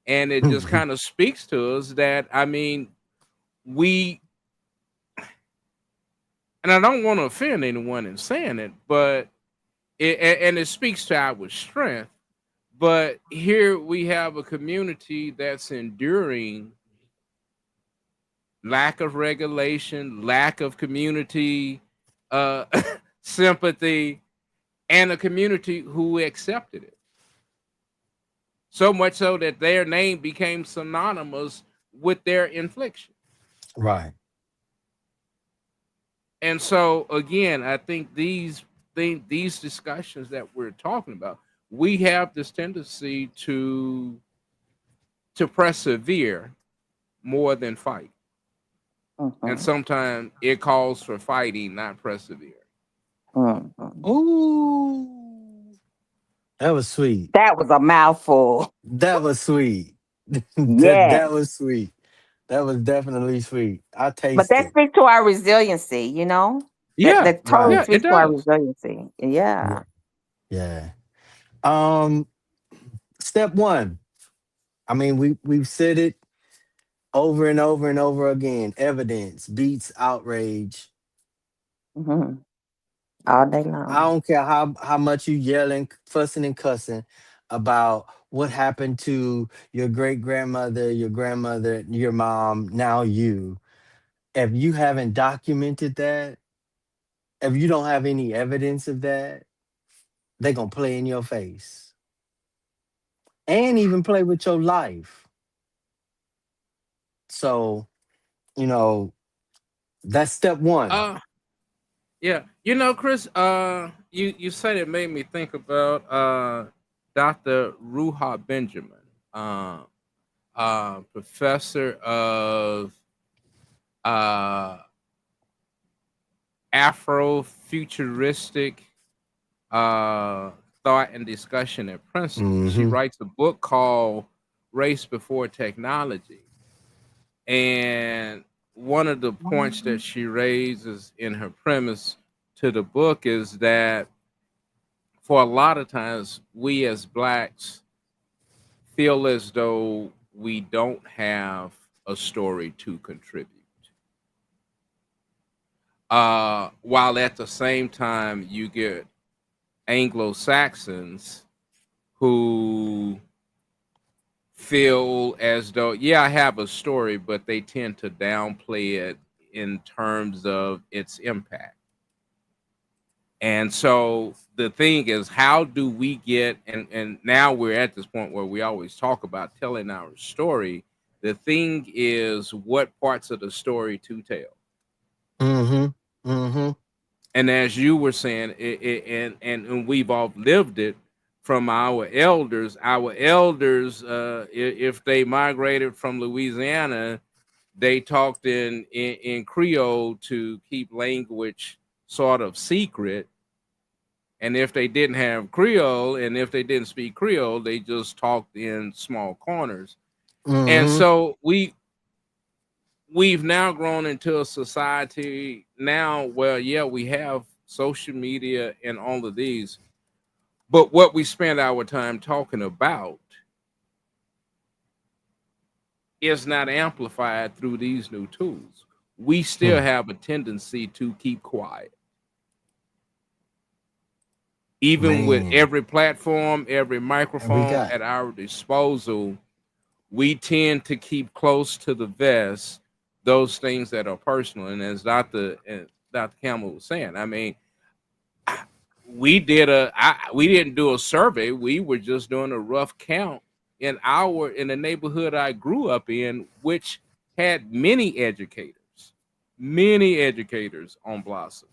And it just kind of speaks to us that, I mean, we, and I don't want to offend anyone in saying it, but and it speaks to our strength. But here we have a community that's enduring lack of regulation, lack of community uh, sympathy, and a community who accepted it. So much so that their name became synonymous with their infliction. Right. And so again, I think these discussions that we're talking about, we have this tendency to persevere more than fight. And Mhm, sometimes it calls for fighting, not persevere. mhm. Ooh. That was sweet. That was a mouthful. That was sweet. that Yes. that was sweet. That was definitely sweet. I But taste that it. speaks to our resiliency, you know? Yeah, That totally yeah, Right. it speaks to our does. resiliency. Yeah. Yeah. Yeah. Um, step one. I mean, we've said it over and over and over again. Evidence beats outrage. Hmm. All day I long. don't care how much you yelling, fussing, and cussing about what happened to your great grandmother, your grandmother, your mom, now you. If you haven't documented that, if you don't have any evidence of that, they're gonna play in your face and even play with your life. So, you know, that's step one. Uh, yeah. Chris, you said it made me think about Dr. Ruha Benjamin, uh, professor of uh Afrofuturistic uh, thought and discussion at Princeton. She Mm-hmm. writes a book called Race Before Technology. And one of the points that she raises in her premise to the book is that for a lot of times, we as blacks feel as though we don't have a story to contribute. While at the same time, you get Anglo Saxons who feel as though, yeah, I have a story, but they tend to downplay it in terms of its impact. And so the thing is, how do we get, and now we're at this point where we always talk about telling our story. The thing is, what parts of the story to tell. Mm-hmm. Mm-hmm. And as you were saying, and we've all lived it from our elders. Our elders, if they migrated from Louisiana, they talked in Creole to keep language sort of secret. And if they didn't have Creole, and if they didn't speak Creole, they just talked in small corners. And Mm-hmm. so we've now grown into a society now where, yeah, we have social media and all of these, but what we spend our time talking about is not amplified through these new tools. We still Hmm. have a tendency to keep quiet, even with Man. every platform, every And we microphone got at our disposal. We tend to keep close to the vest those things that are personal. And as Dr. Campbell was saying, I mean, we didn't do a survey. We were just doing a rough count in the neighborhood I grew up in, which had many educators on Blossom.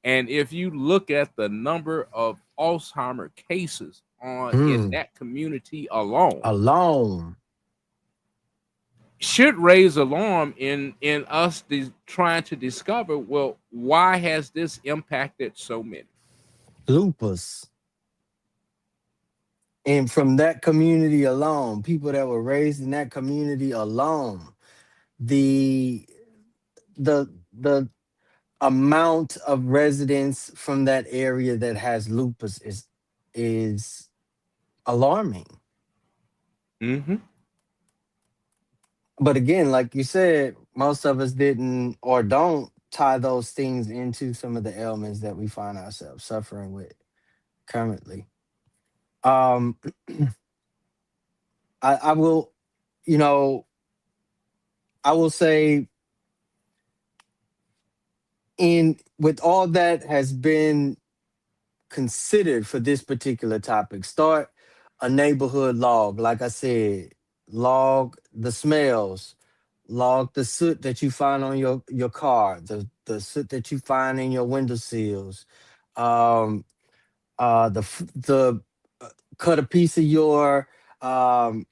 And if you look at the number of Alzheimer cases on in mm, that community alone, alone. should raise alarm in us trying to discover, well, why has this impacted so many. Lupus. And from that community alone, people that were raised in that community alone, the the amount of residents from that area that has lupus is alarming. Mm-hmm. But again, like you said, most of us didn't or don't tie those things into some of the ailments that we find ourselves suffering with currently. Um, I will, you know, I will say, in with all that has been considered for this particular topic, start a neighborhood log. Like I said, log the smells, log the soot that you find on your car, the soot that you find in your window sills, um, the cut a piece of your um,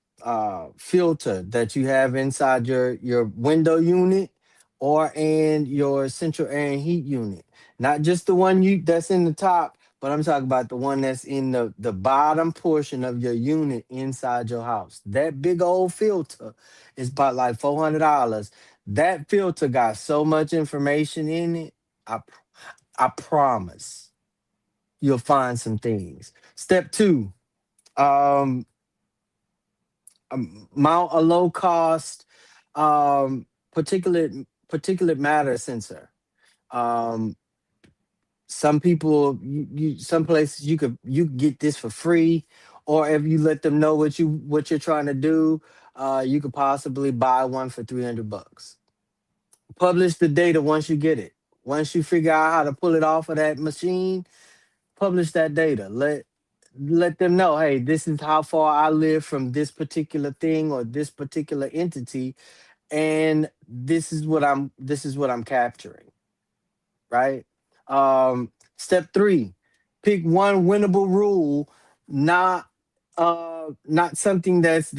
filter that you have inside your window unit or in your central air and heat unit. Not just the one you that's in the top, but I'm talking about the one that's in the bottom portion of your unit inside your house. That big old filter is about like $400. That filter got so much information in it. I promise you'll find some things. Step two, um, mount a low cost particulate matter sensor. Um, some people, some places you get this for free, or if you let them know what you're trying to do, you could possibly buy one for $300. Publish the data once you get it. Once you figure out how to pull it off of that machine, publish that data. Let them know, hey, this is how far I live from this particular thing or this particular entity, and this is what I'm capturing, right? Step three, pick one winnable rule, not not something that's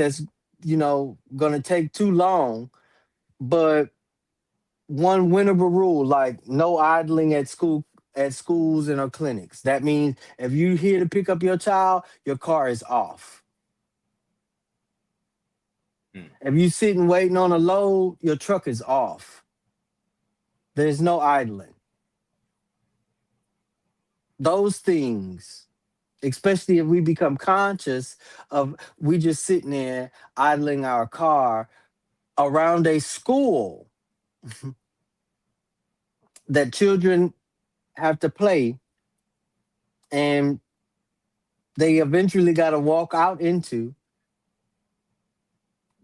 gonna take too long, but one winnable rule, like no idling at schools and or clinics. That means if you here to pick up your child, your car is off. Mm. If you sitting waiting on a load, your truck is off. There's no idling. Those things, especially if we become conscious of we just sitting there idling our car around a school that children have to play, and they eventually got to walk out into,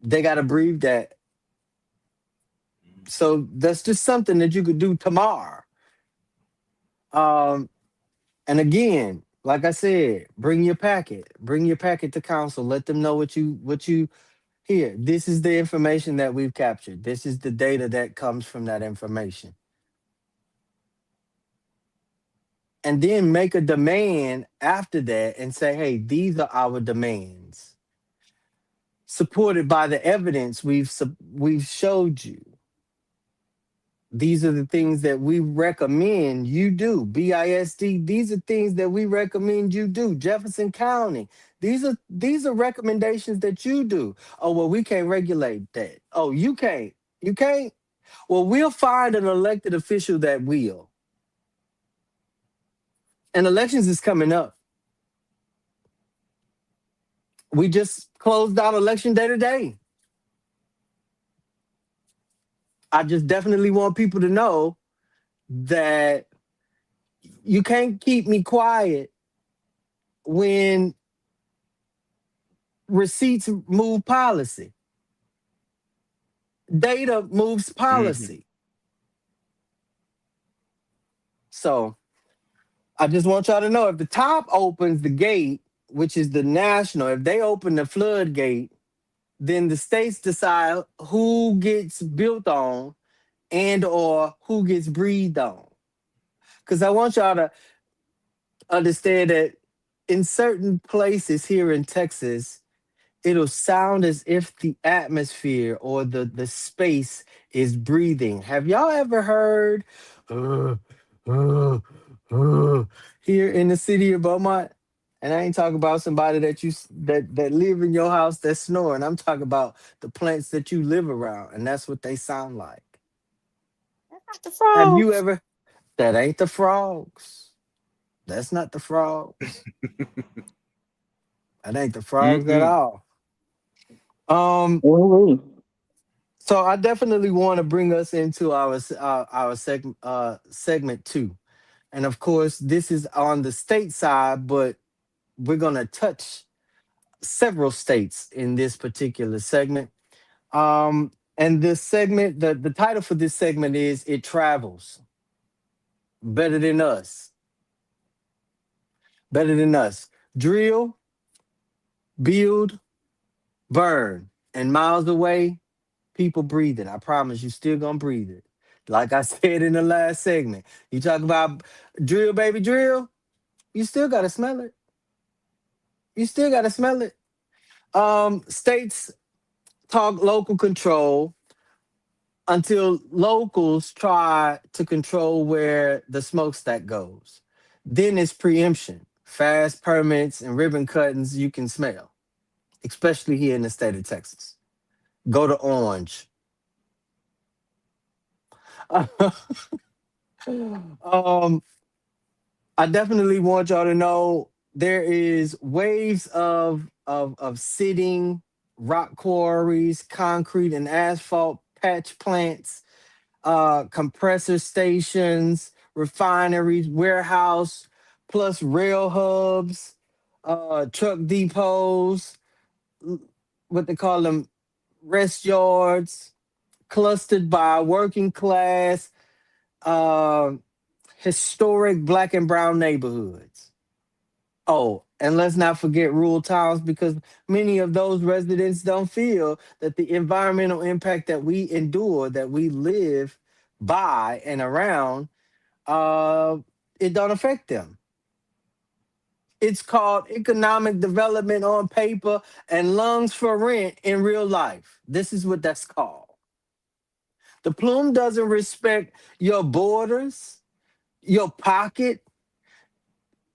they got to breathe that. So that's just something that you could do tomorrow. Um, and again, like I said, bring your packet. Bring your packet to council. Let them know what you here. This is the information that we've captured. This is the data that comes from that information. And then make a demand after that and say, hey, these are our demands, supported by the evidence we've showed you. These are the things that we recommend you do. BISD, these are things that we recommend you do. Jefferson County, these are recommendations that you do. Oh, well, we can't regulate that. Oh, you can't. You can't? Well, we'll find an elected official that will. And elections is coming up. We just closed out election day today. I just definitely want people to know that you can't keep me quiet when receipts move policy, data moves Hmm. policy. So I just want y'all to know, if the top opens the gate, which is the national, if they open the floodgate, then the states decide who gets built on and or who gets breathed on. Because I want y'all to understand that in certain places here in Texas, it'll sound as if the atmosphere or the space is breathing. Have y'all ever heard uh, uh, here in the city of Beaumont? And I ain't talking about somebody that live in your house that's snoring. I'm talking about the plants that you live around, and that's what they sound like. The Have you frogs. ever? That ain't the frogs. That's not the frogs. That ain't the frogs at Mm-mm. all. Um, Ooh. So I definitely want to bring us into our segment two, and of course this is on the state side, but we're gonna touch several states in this particular segment. And this segment, the title for this segment is "It Travels Better Than Us." Better than us. Drill, build, burn, and miles away, people breathing. I promise you still gonna breathe it. Like I said in the last segment, you talk about drill, baby, drill, you still gotta smell it. You still gotta smell it. States talk local control until locals try to control where the smokestack goes. Then it's preemption, fast permits and ribbon cuttings you can smell, especially here in the state of Texas. Go to orange. um, I definitely want y'all to know there is waves of sitting rock quarries, concrete and asphalt patch plants, compressor stations, refineries, warehouse, plus rail hubs, truck depots, what they call them, rest yards, clustered by working class, uh, historic black and brown neighborhoods. Oh, and let's not forget rural towns because many of those residents don't feel that the environmental impact that we endure, that we live by and around, uh, it don't affect them. It's called economic development on paper and lungs for rent in real life. This is what that's called. The plume doesn't respect your borders, your pocket,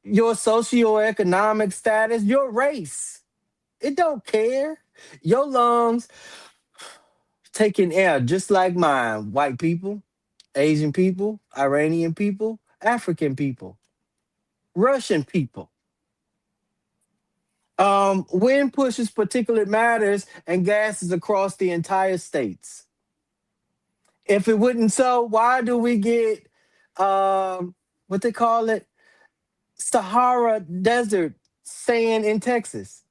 your socioeconomic status, your race. It don't care. Your lungs taking air just like mine. White people, Asian people, Iranian people, African people, Russian people. Wind pushes particulate matters and gases across the entire states. If it wouldn't so, why do we get what they call it? Sahara Desert sand in Texas?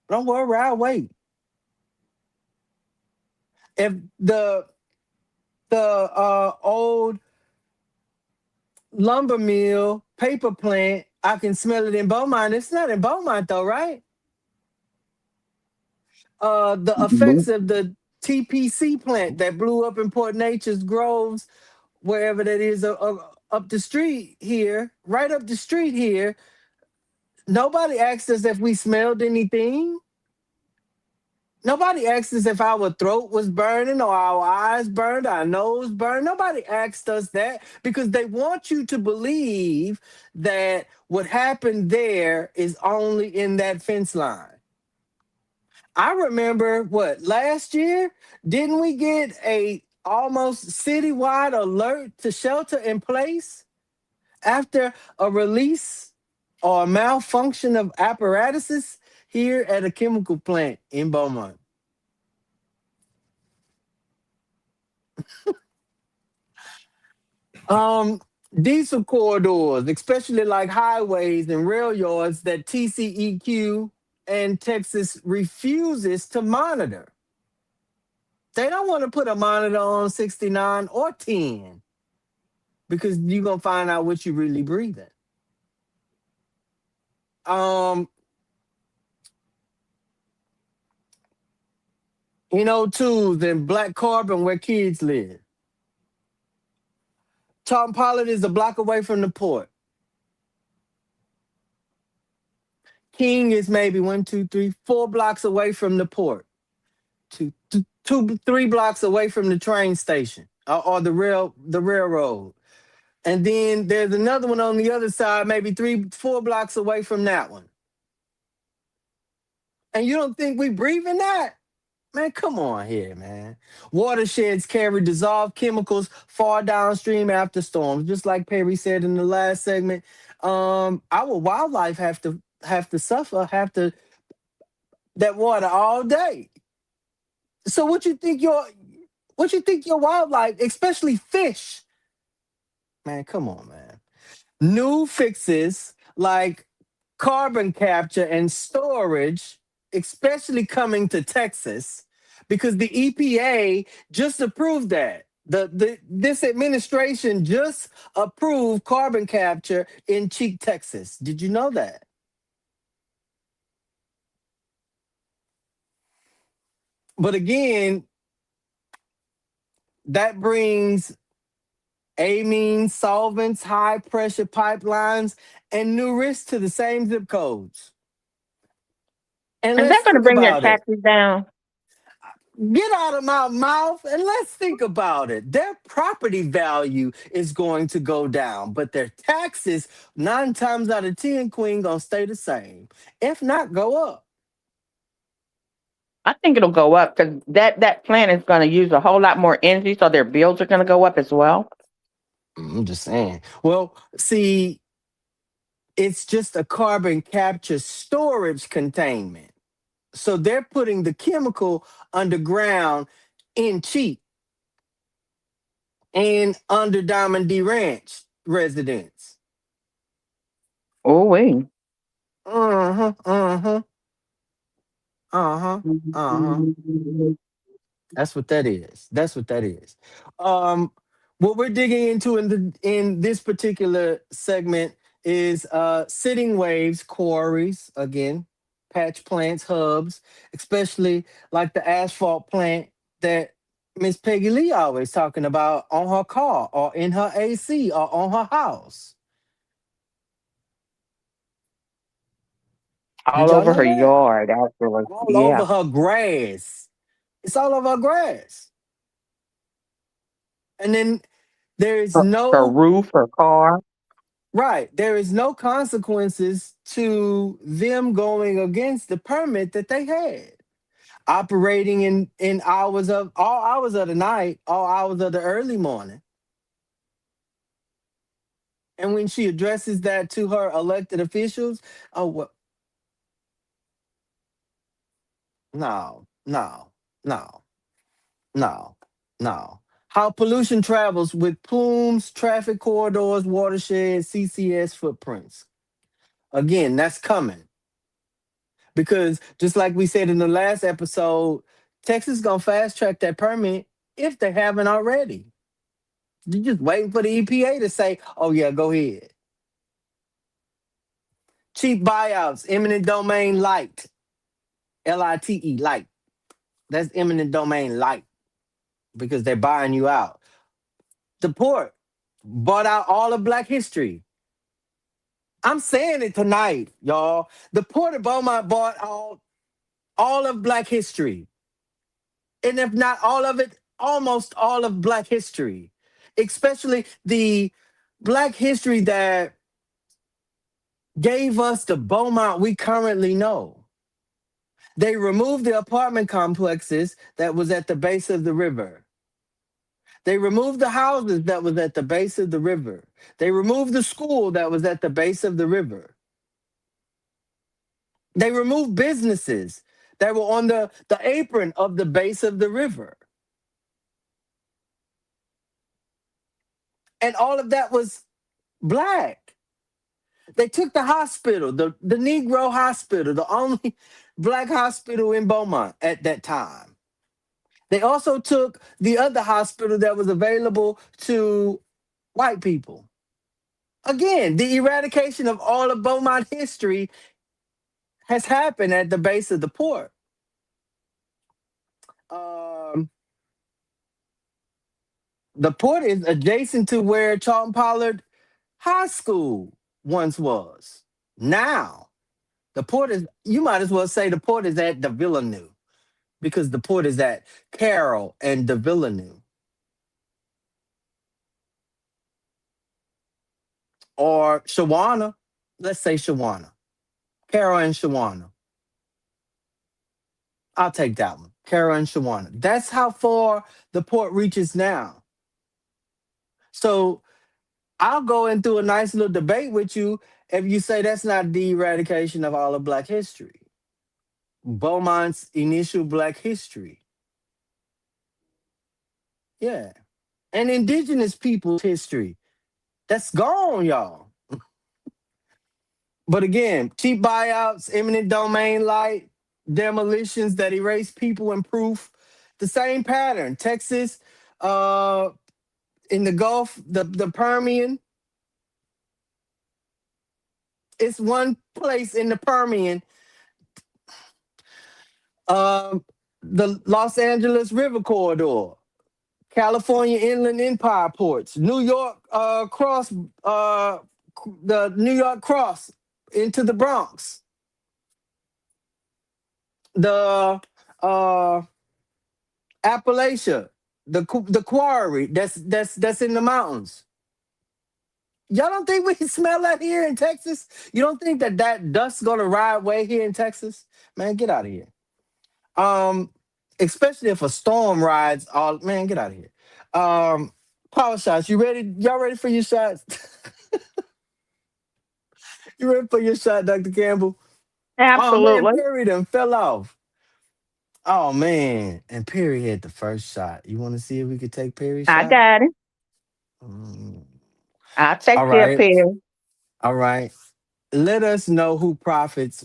Don't worry, I'll wait. If the old lumber mill paper plant, I can smell it in Beaumont. It's not in Beaumont though, right? The effects of the TPC plant that blew up in Port Nature's Groves, wherever that is, up the street here, right up the street here. Nobody asked us if we smelled anything. Nobody asked us if our throat was burning or our eyes burned, our nose burned. Nobody asked us that because they want you to believe that what happened there is only in that fence line. I remember what last year, didn't we get a almost citywide alert to shelter in place after a release or a malfunction of apparatuses here at a chemical plant in Beaumont? Um, Diesel corridors, especially like highways and rail yards that TCEQ and Texas refuses to monitor. They don't want to put a monitor on 69 or 10 because you're gonna find out what you really breathing. Um, tools and black carbon where kids live. Tom Pollard is a block away from the port. King is maybe one, two, three, 4 blocks away from the port. Two, 3 blocks away from the train station or the railroad. And then there's another one on the other side, maybe 3, 4 blocks away from that one. And you don't think we breathing that? Man, come on here, man. Watersheds carry dissolved chemicals far downstream after storms. Just like Perry said in the last segment, our wildlife have to suffer, have to that water all day. So what you think your wildlife, especially fish, man, come on, man. New fixes like carbon capture and storage, especially coming to Texas, because the EPA just approved that. This administration just approved carbon capture in Cheek, Texas. Did you know that? But again, that brings amine solvents, high pressure pipelines, and new risks to the same zip codes. And Is let's that going to think bring your about it. taxes down? Get out of my mouth and let's think about it. Their property value is going to go down, but their taxes, 9 times out of 10, Queen, gonna stay the same. If not, go up. I think it'll go up because that plant is going to use a whole lot more energy, so their bills are going to go up as well. I'm just saying. Well, see, it's just a carbon capture storage containment. So they're putting the chemical underground in cheap and under Diamond D Ranch residents. Oh, wait. Uh-huh, uh-huh, uh-huh, uh-huh. That's what that is. That's what that is. Um, what we're digging into in this particular segment is sitting waves, quarries, again, patch plants, hubs, especially like the asphalt plant that Miss Peggy Lee always talking about on her car or in her AC or on her house. Did All y'all over know her that? yard, actually. All over Yeah. her grass. It's all over her grass. And then there is Her no roof, her car. right. There is no consequences to them going against the permit that they had. Operating in hours of all hours of the night, all hours of the early morning. And when she addresses that to her elected officials, oh well, no, no, no, no, no. How pollution travels with plumes, traffic corridors, watersheds, CCS footprints. Again, that's coming. Because just like we said in the last episode, Texas gonna fast track that permit if they haven't already. You're just waiting for the EPA to say, "Oh yeah, go ahead." Cheap buyouts, eminent domain light, LITE light. That's eminent domain light because they're buying you out. The port bought out all of Black history. I'm saying it tonight, y'all. The port of Beaumont bought all of Black history. And if not all of it, almost all of Black history, especially the Black history that gave us the Beaumont we currently know. They removed the apartment complexes that was at the base of the river. They removed the houses that was at the base of the river. They removed the school that was at the base of the river. They removed businesses that were on the apron of the base of the river. And all of that was Black. They took the hospital, the Negro hospital, the only Black hospital in Beaumont at that time. They also took the other hospital that was available to white people. Again, the eradication of all of Beaumont history has happened at the base of the port. Um, the port is adjacent to where Charlton Pollard High School once was. Now, the port is, you might as well say the port is at the Villeneuve because the port is at Carroll and the Villeneuve. Or Shawana. Let's say Shawana. Carroll and Shawana. I'll take that one. Carroll and Shawana. That's how far the port reaches now. So I'll go into a nice little debate with you if you say that's not the eradication of all of Black history. Beaumont's initial Black history. Yeah. And indigenous people's history. That's gone, y'all. But again, cheap buyouts, eminent domain light, demolitions that erase people and proof. The same pattern. Texas, uh, in the Gulf, the Permian. It's one place in the Permian, um, the Los Angeles River Corridor, California Inland Empire ports, New York cross, the New York cross into the Bronx, the uh, Appalachia, the quarry that's in the mountains. Y'all don't think we can smell that here in Texas? You don't think that dust's gonna ride way here in Texas? Man, get out of here. Um, Especially if a storm rides all, man, get out of here. Um, Power shots. You ready? Y'all ready for your shots? You ready for your shot, Dr. Campbell? Oh man, Absolutely. Perry done fell off. Oh man, and Perry had the first shot. You want to see if we could take Perry's I shot? got it. Mm. I'll All take the right, appeal. all right. Let us know who profits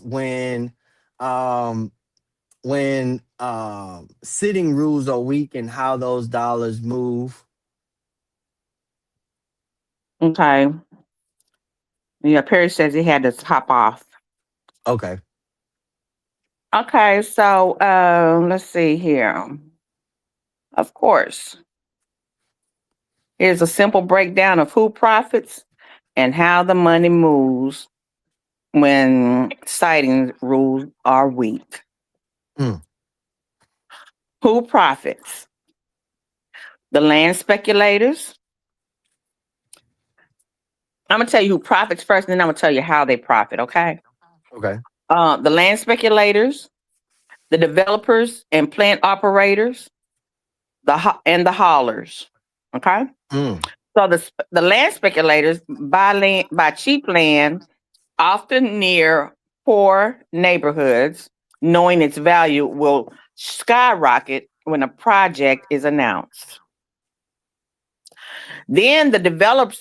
um when sitting rules are weak and how those dollars move. Okay. Yeah, Perry says he had to hop off. Okay. Okay, so let's see here. Of course, here's a simple breakdown of who profits and how the money moves when siting rules are weak. Mm, Who profits? The land speculators. I'm gonna tell you who profits first, and then I'm gonna tell you how they profit. Okay. okay. The land speculators, the developers and plant operators, and the haulers. Okay. Mm, So the land speculators buy cheap land, often near poor neighborhoods, knowing its value will skyrocket when a project is announced. Then the developers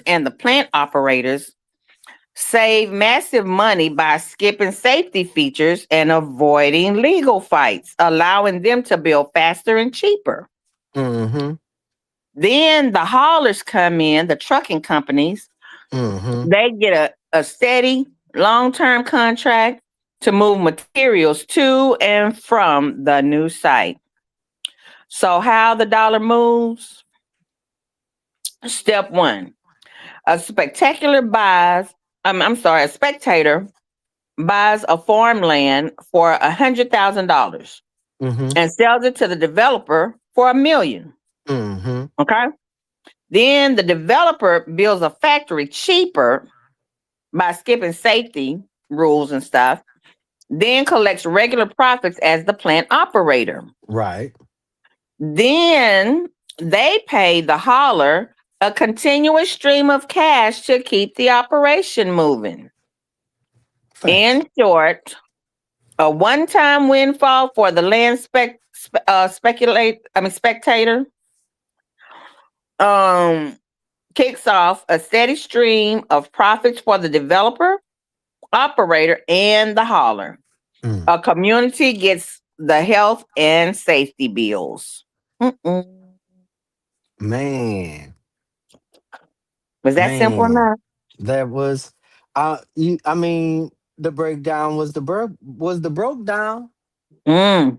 and the plant operators save massive money by skipping safety features and avoiding legal fights, allowing them to build faster and cheaper. mm-hmm. Then the haulers come in, the trucking companies, Mm-hmm. they get a steady long term contract to move materials to and from the new site. So, how the dollar moves? Step one, a spectacular buys, I'm sorry, a spectator buys a farmland for $100,000 Mm-hmm. and sells it to the developer for 1 million. Mm-hmm. Okay. Then the developer builds a factory cheaper by skipping safety rules and stuff, then collects regular profits as the plant operator. Right. Then they pay the hauler a continuous stream of cash to keep the operation moving. Facts. In short, a one-time windfall for the land spectator um, kicks off a steady stream of profits for the developer, operator, and the hauler. Mm. A community gets the health and safety bills. Mm-mm. Man, Was that simple man, enough? that was, I mean, the breakdown was the broke down. Mm,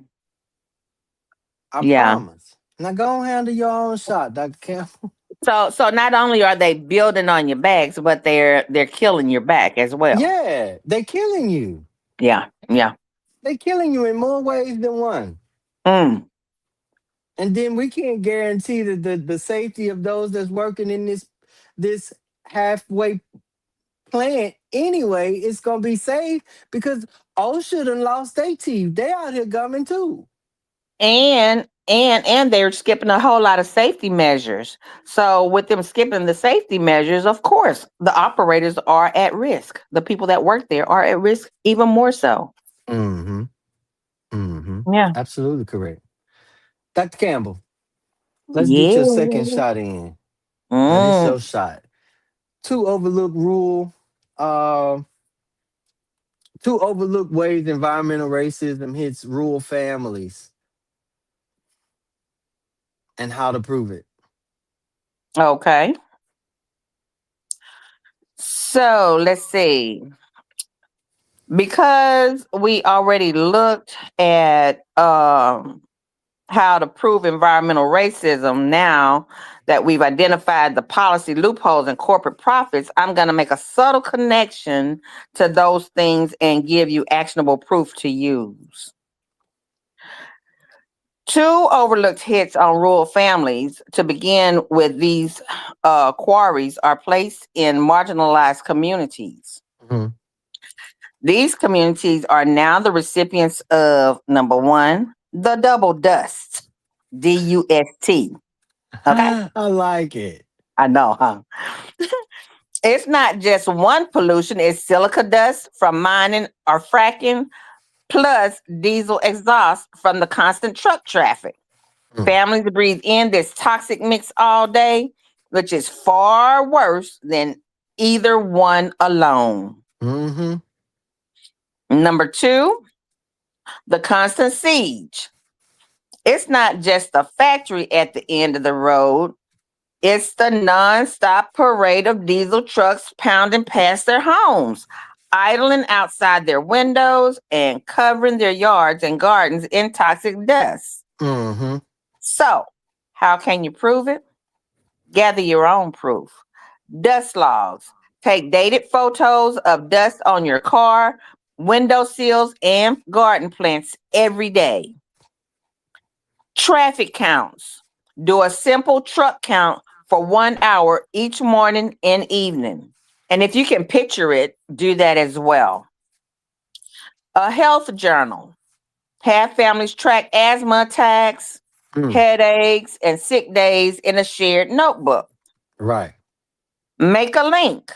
I yeah. promise. Now go and handle your own shot, Dr. Campbell. So not only are they building on your backs, but they're killing your back as well. Yeah, they killing you. Yeah. Yeah. They killing you in more ways than one. Mm. And then we can't guarantee the safety of those that's working in this halfway plant anyway. It's gonna be safe because OSHA done lost their teeth. They out here gumming too. And they're skipping a whole lot of safety measures. So with them skipping the safety measures, of course, the operators are at risk. The people that work there are at risk even more so. Mm-hmm. Mm-hmm. Yeah. Absolutely correct. Dr. Campbell, let's get your second Yeah. shot in. Now this Mm. your shot. Two overlooked rule, uh, two overlooked ways environmental racism hits rural families and how to prove it. Okay. So let's see. Because we already looked at how to prove environmental racism, now that we've identified the policy loopholes and corporate profits, I'm going to make a subtle connection to those things and give you actionable proof to use. Two overlooked hits on rural families to begin with these quarries are placed in marginalized communities. Mhm. These communities are now the recipients of number one, the double dust, DUST. Okay. I like it. I know, huh? It's not just one pollution, it's silica dust from mining or fracking, plus diesel exhaust from the constant truck traffic. Mm. Families breathe in this toxic mix all day, which is far worse than either one alone. Mm-hmm. Number two, the constant siege. It's not just the factory at the end of the road, it's the nonstop parade of diesel trucks pounding past their homes, idling outside their windows, and covering their yards and gardens in toxic dust. Mm-hmm. So, how can you prove it? Gather your own proof. Dust logs. Take dated photos of dust on your car, window sills, and garden plants every day. Traffic counts. Do a simple truck count for 1 hour each morning and evening. And if you can picture it, do that as well. A health journal. Have families track asthma attacks, Mm. headaches, and sick days in a shared notebook. Right. Make a link.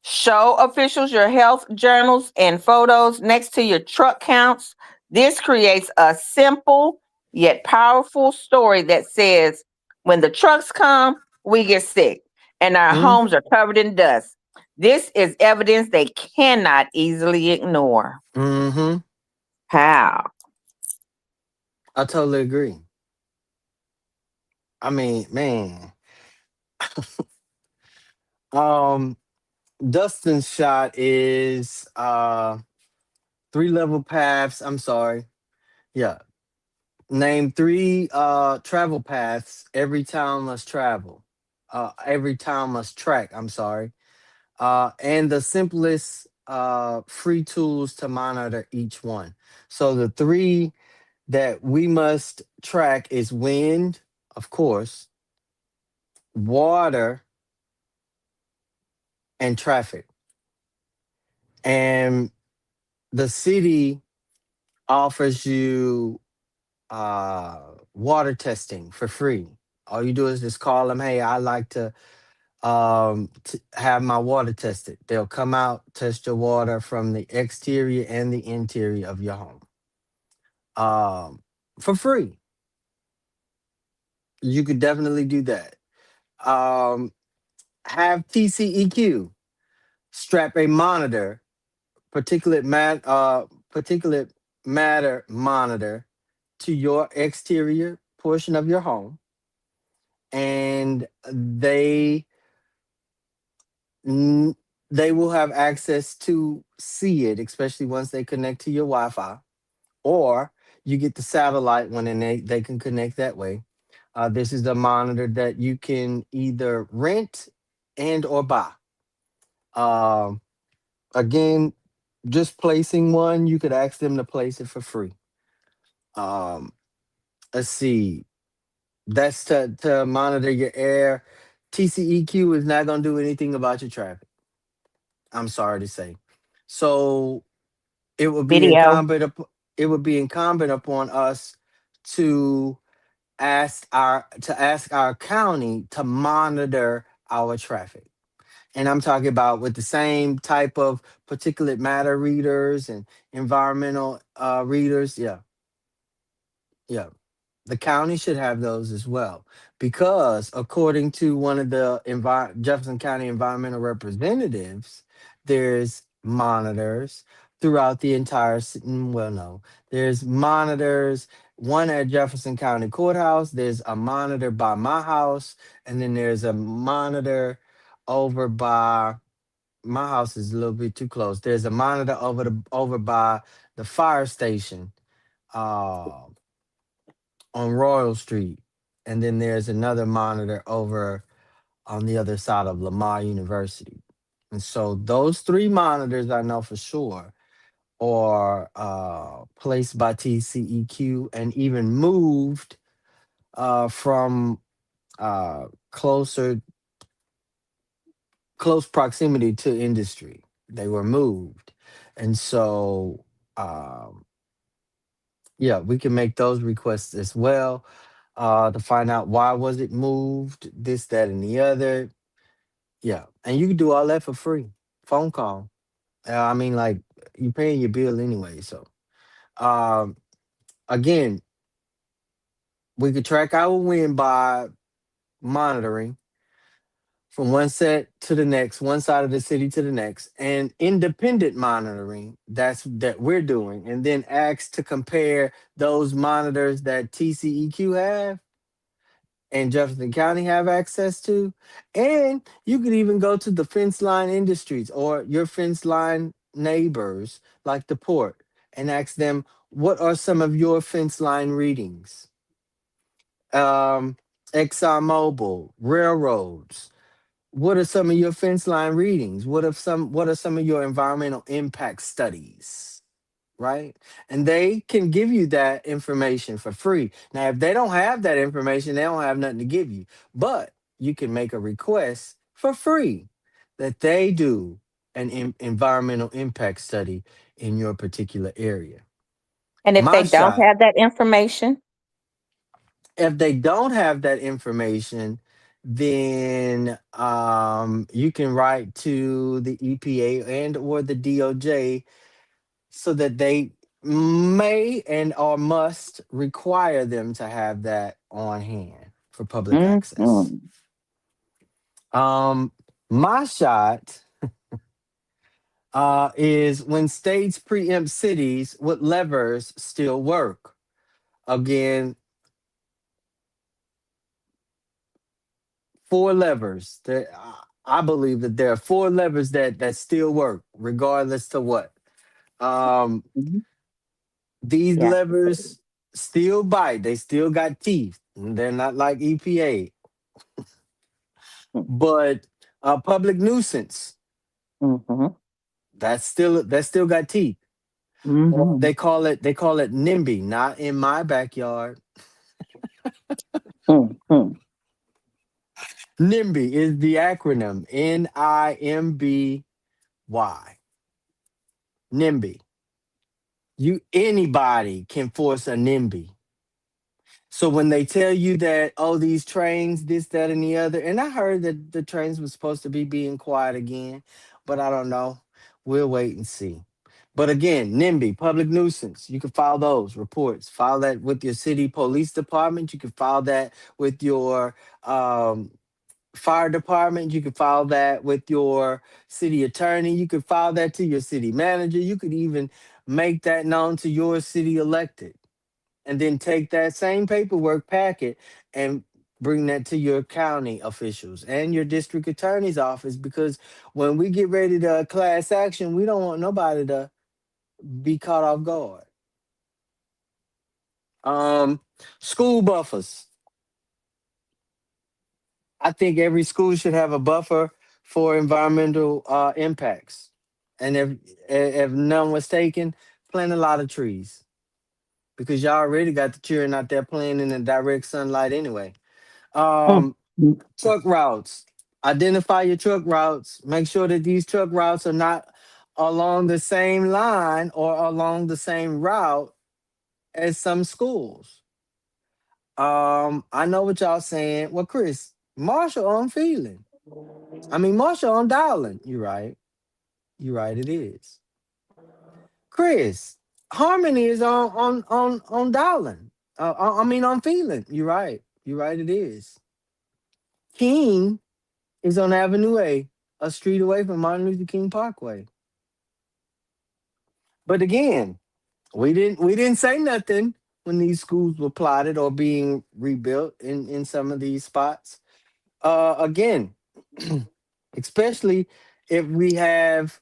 Show officials your health journals and photos next to your truck counts. This creates a simple yet powerful story that says, when the trucks come, we get sick and our Mm. homes are covered in dust. This is evidence they cannot easily ignore. Mm-hmm. How? I totally agree. I mean, man, um, Dustin's shot is 3 level paths. I'm sorry. Yeah. Name three travel paths every town must travel. Every town must track, I'm sorry. And the simplest free tools to monitor each one. So the three that we must track is wind, of course, water, and traffic. And the city offers you water testing for free. All you do is just call them, hey, I like to have my water tested. They'll come out, test your water from the exterior and the interior of your home for free. You could definitely do that. Um, have TCEQ strap a monitor, particulate matter monitor to your exterior portion of your home, and n- they will have access to see it, especially once they connect to your Wi-Fi, or you get the satellite one, and they can connect that way. This is the monitor that you can either rent and or buy. Um, Again, just placing one, you could ask them to place it for free. Um, let's see. That's to monitor your air. TCEQ is not going to do anything about your traffic. I'm sorry to say. So it would be Video. it would be incumbent upon us to ask our county to monitor our traffic. And I'm talking about with the same type of particulate matter readers and environmental readers. Yeah, yeah. The county should have those as well, because according to one of the Jefferson County environmental representatives, there's monitors throughout the entire well, no, there's monitors, one at Jefferson County Courthouse, there's a monitor by my house, and then there's a monitor over by my house is a little bit too close. There's a monitor over by the fire station. Uh, on Royal Street, and then there's another monitor over on the other side of Lamar University. And so those three monitors I know for sure or placed by TCEQ and even moved from closer close proximity to industry. They were moved, and so um, yeah, we can make those requests as well to find out why was it moved, this, that, and the other. Yeah, and you can do all that for free. Phone call. I mean, like you paying your bill anyway. So um, again, we could track our wind by monitoring from one set to the next, one side of the city to the next, and independent monitoring that we're doing, and then ask to compare those monitors that TCEQ have and Jefferson County have access to. And you could even go to the fence line industries or your fence line neighbors, like the port, and ask them, what are some of your fence line readings? Um, ExxonMobil, railroads. What are some of your fence line readings? What are some of your environmental impact studies? Right? And they can give you that information for free. Now, if they don't have that information, they don't have nothing to give you. But you can make a request for free that they do an environmental impact study in your particular area. And if they My don't shot, have that information, if they don't have that information, then you can write to the EPA and or the DOJ so that they may and or must require them to have that on hand for public access. mhm. Um, my shot is when states preempt cities, what levers still work. Again, four levers. I believe that there are four levers that still work, regardless to what. Um, Mhm. these Yeah. levers still bite. They still got teeth. They're not like EPA, but public nuisance Mm-hmm. that's still got teeth. Or Mm-hmm. they call it NIMBY, not in my backyard. Mm-hmm. NIMBY is the acronym NIMBY. NIMBY. You anybody can force a NIMBY. So when they tell you that, oh, these trains, this, that, and the other, and I heard that the trains were supposed to be being quiet again, but I don't know. We'll wait and see. But again, NIMBY, public nuisance, you can file those reports. File that with your city police department. You can file that with your um, fire department. You can file that with your city attorney. You can file that to your city manager. You could even make that known to your city elected, and then take that same paperwork packet and bring that to your county officials and your district attorney's office, because when we get ready to class action, we don't want nobody to be caught off guard. um School buffers. I think every school should have a buffer for environmental impacts, and if none was taken, plant a lot of trees, because y'all already got the children out there playing in the direct sunlight anyway. um Mm-hmm. Truck routes. Identify your truck routes. Make sure that these truck routes are not along the same line or along the same route as some schools. I know what y'all saying. Well, Chris, Marshall on feeling. I mean, Marshall on dialing. You're right. You're right. It is. Chris, Harmony is on dialing. I mean, on feeling. You're right. You're right. It is. King is on Avenue a street away from Martin Luther King Parkway. But again, we didn't say nothing when these schools were plotted or being rebuilt in some of these spots. Again, especially if we have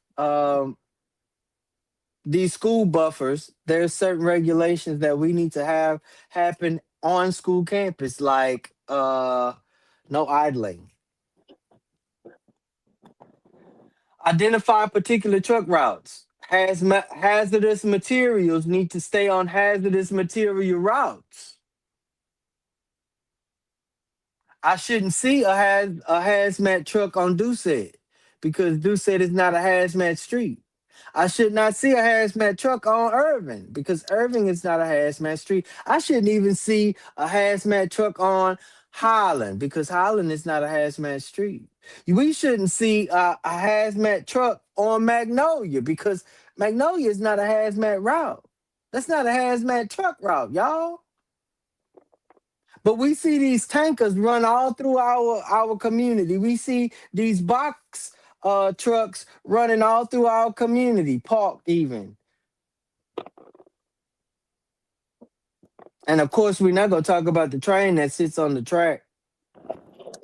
these school buffers, there's certain regulations that we need to have happen on school campus, like no idling. Identify particular truck routes. Hazardous materials need to stay on hazardous material routes. I shouldn't see a hazmat truck on Doucette because Doucette is not a hazmat street. I should not see a hazmat truck on Irving because Irving is not a hazmat street. I shouldn't even see a hazmat truck on Highland because Highland is not a hazmat street. We shouldn't see a hazmat truck on Magnolia because Magnolia is not a hazmat route. That's not a hazmat truck route, y'all. But we see these tankers run all through our community. We see these box trucks running all through our community, parked even. And of course, we're not gonna talk about the train that sits on the track,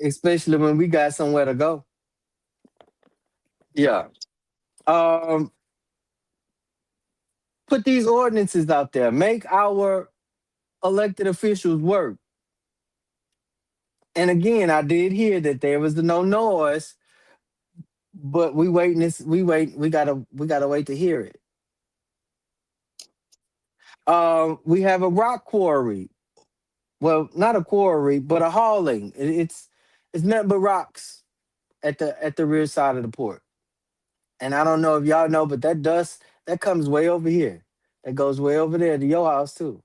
especially when we got somewhere to go. Yeah. Um, put these ordinances out there. Make our elected officials work. And again, I did hear that there was the no noise, but we gotta wait to hear it. We have a rock quarry. Well, not a quarry, but a hauling. It's nothing but rocks at the rear side of the port. And I don't know if y'all know, but that dust that comes way over here. That goes way over there to your house too,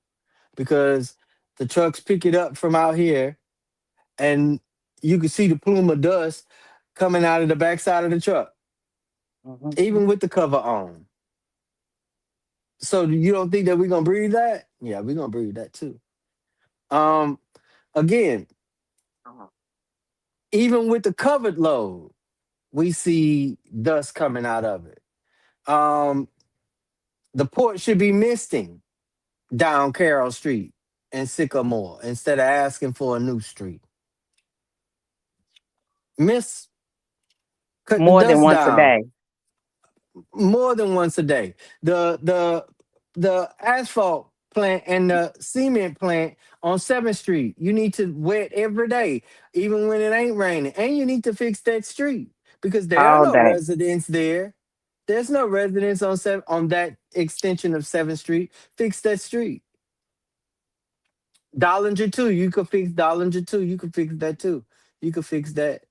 because the trucks pick it up from out here, and you can see the plume of dust coming out of the backside of the truck, even Mhm. with the cover on. So you don't think that we're gonna breathe that? Yeah, we're gonna breathe that too. Um, again, even with the covered load, we see dust coming out of it. Um, the port should be misting down Carroll Street and Sycamore instead of asking for a new street. Miss, cut the More than dust once a down day. more than once a day. The asphalt plant and the cement plant on 7th Street, you need to wet every day, even when it ain't raining. And you need to fix that street because there are All no day. residents there. There's no residents on that extension of 7th Street. Fix that street. Dollinger too. You could fix Dollinger too. You could fix that too. You could fix that.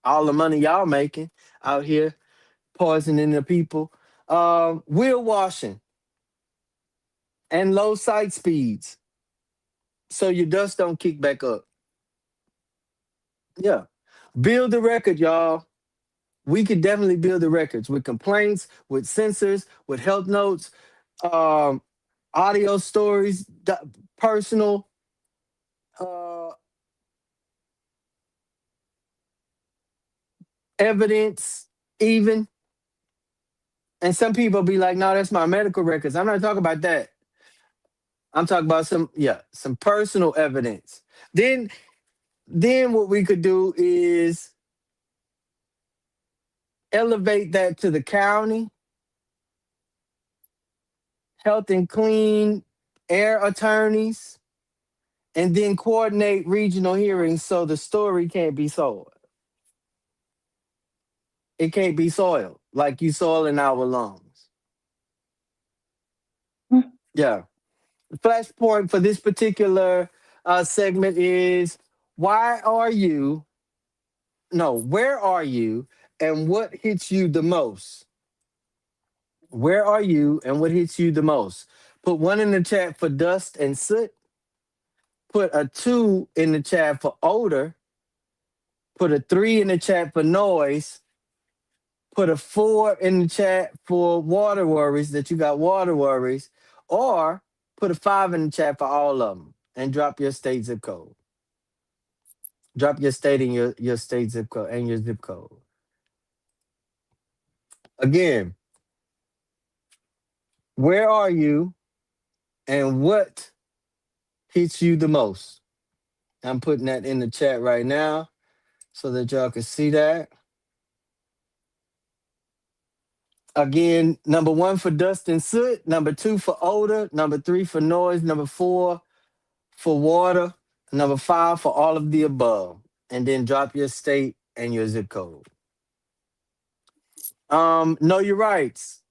All the money y'all making out here poisoning the people. Wheel washing and low sight speeds so your dust don't kick back up. Yeah. Build the record, y'all. We could definitely build the records with complaints, with sensors, with health notes, um, audio stories, personal uh, evidence, even. And some people be like, no, that's my medical records. I'm not talking about that. I'm talking about some personal evidence. Then then what we could do is elevate that to the county, health and clean air attorneys, and then coordinate regional hearings so the story can't be sold. It can't be soiled like you soiling our lungs. Yeah. The flashpoint for this particular segment is why are you, no, where are you and what hits you the most? Where are you and what hits you the most? Put one in the chat for dust and soot. Put a two in the chat for odor. Put a three in the chat for noise. Put a four in the chat for water worries that you got water worries. Or put a five in the chat for all of them and drop your state zip code. Drop your state and your state zip code and your zip code. Again, where are you and what hits you the most? I'm putting that in the chat right now so that y'all can see that. Again, number one for dust and soot, number two for odor, number three for noise, number four for water, number five for all of the above. And then drop your state and your zip code. Know your rights.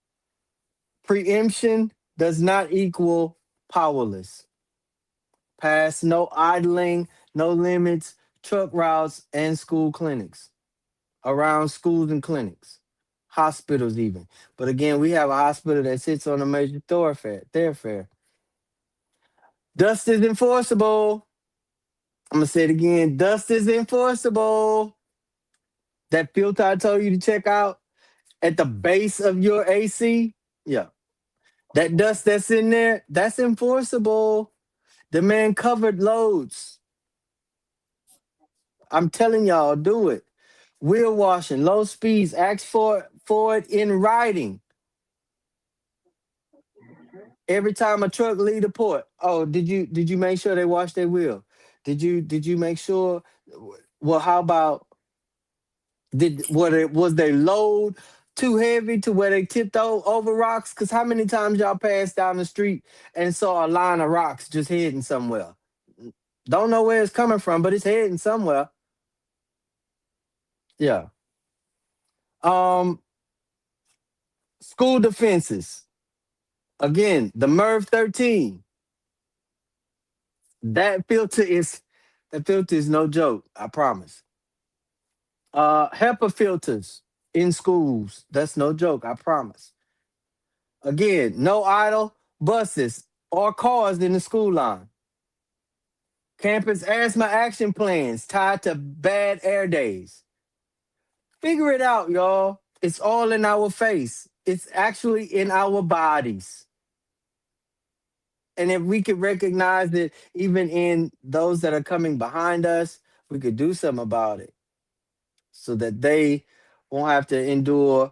Preemption does not equal powerless. Pass no idling, no limits, truck routes, and school clinics. Around schools and clinics, hospitals even. But again, we have a hospital that sits on a major thoroughfare. Dust is enforceable. I'm gonna say it again. Dust is enforceable. That filter I told you to check out at the base of your AC, yeah. That dust that's in there, that's enforceable. The man covered loads. I'm telling y'all, do it. Wheel washing, low speeds, ask for it in writing. Every time a truck leave the port. Oh, did you make sure they wash their wheel? Did you make sure? Well, how about was their load too heavy to where they tipped over rocks? Because how many times y'all passed down the street and saw a line of rocks just heading somewhere? Don't know where it's coming from, but it's heading somewhere. Yeah. Um, School defenses. Again, the MERV 13. That filter is that filter is no joke. I promise. HEPA filters in schools. That's no joke. I promise. Again, no idle buses or cars in the school line. Campus asthma action plans tied to bad air days. Figure it out, y'all. It's all in our face. It's actually in our bodies. And if we could recognize it, even in those that are coming behind us, we could do something about it so that they won't have to endure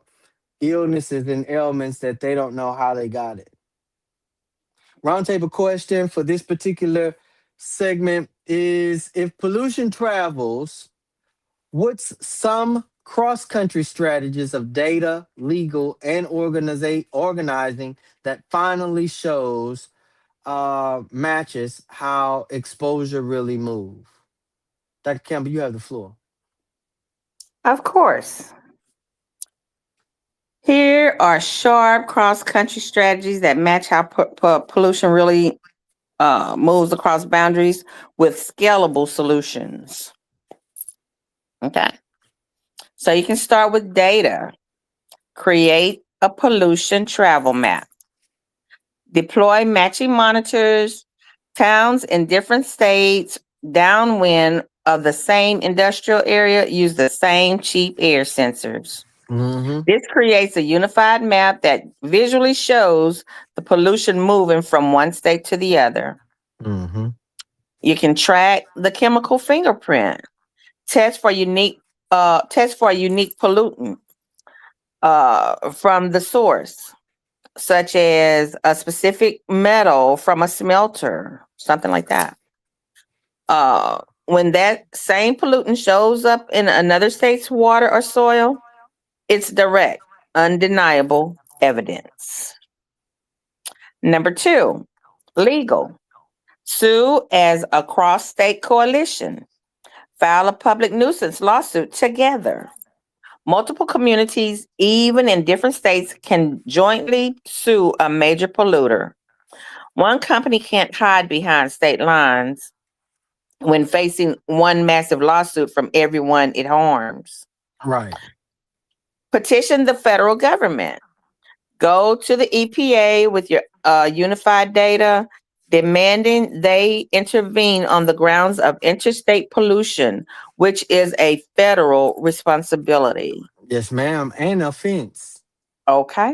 illnesses and ailments that they don't know how they got it. Roundtable question for this particular segment is: if pollution travels, what's some cross country strategies of data, legal, and organizing that finally shows matches how exposure really move? Dr. Campbell, you have the floor. Of course. Here are sharp cross country strategies that match how pollution really moves across boundaries with scalable solutions. Okay. So you can start with data. Create a pollution travel map. Deploy matching monitors. Towns in different states downwind of the same industrial area use the same cheap air sensors. Mm-hmm. This creates a unified map that visually shows the pollution moving from one state to the other. Mm-hmm. You can track the chemical fingerprint, test for a unique pollutant from the source, such as a specific metal from a smelter, something like that. When that same pollutant shows up in another state's water or soil, it's direct, undeniable evidence. Number two, legal. Sue as a cross state coalition. File a public nuisance lawsuit together. Multiple communities, even in different states, can jointly sue a major polluter. One company can't hide behind state lines when facing one massive lawsuit from everyone it harms. Right. Petition the federal government. Go to the EPA with your unified data, demanding they intervene on the grounds of interstate pollution, which is a federal responsibility. Yes, ma'am. And offense. Okay.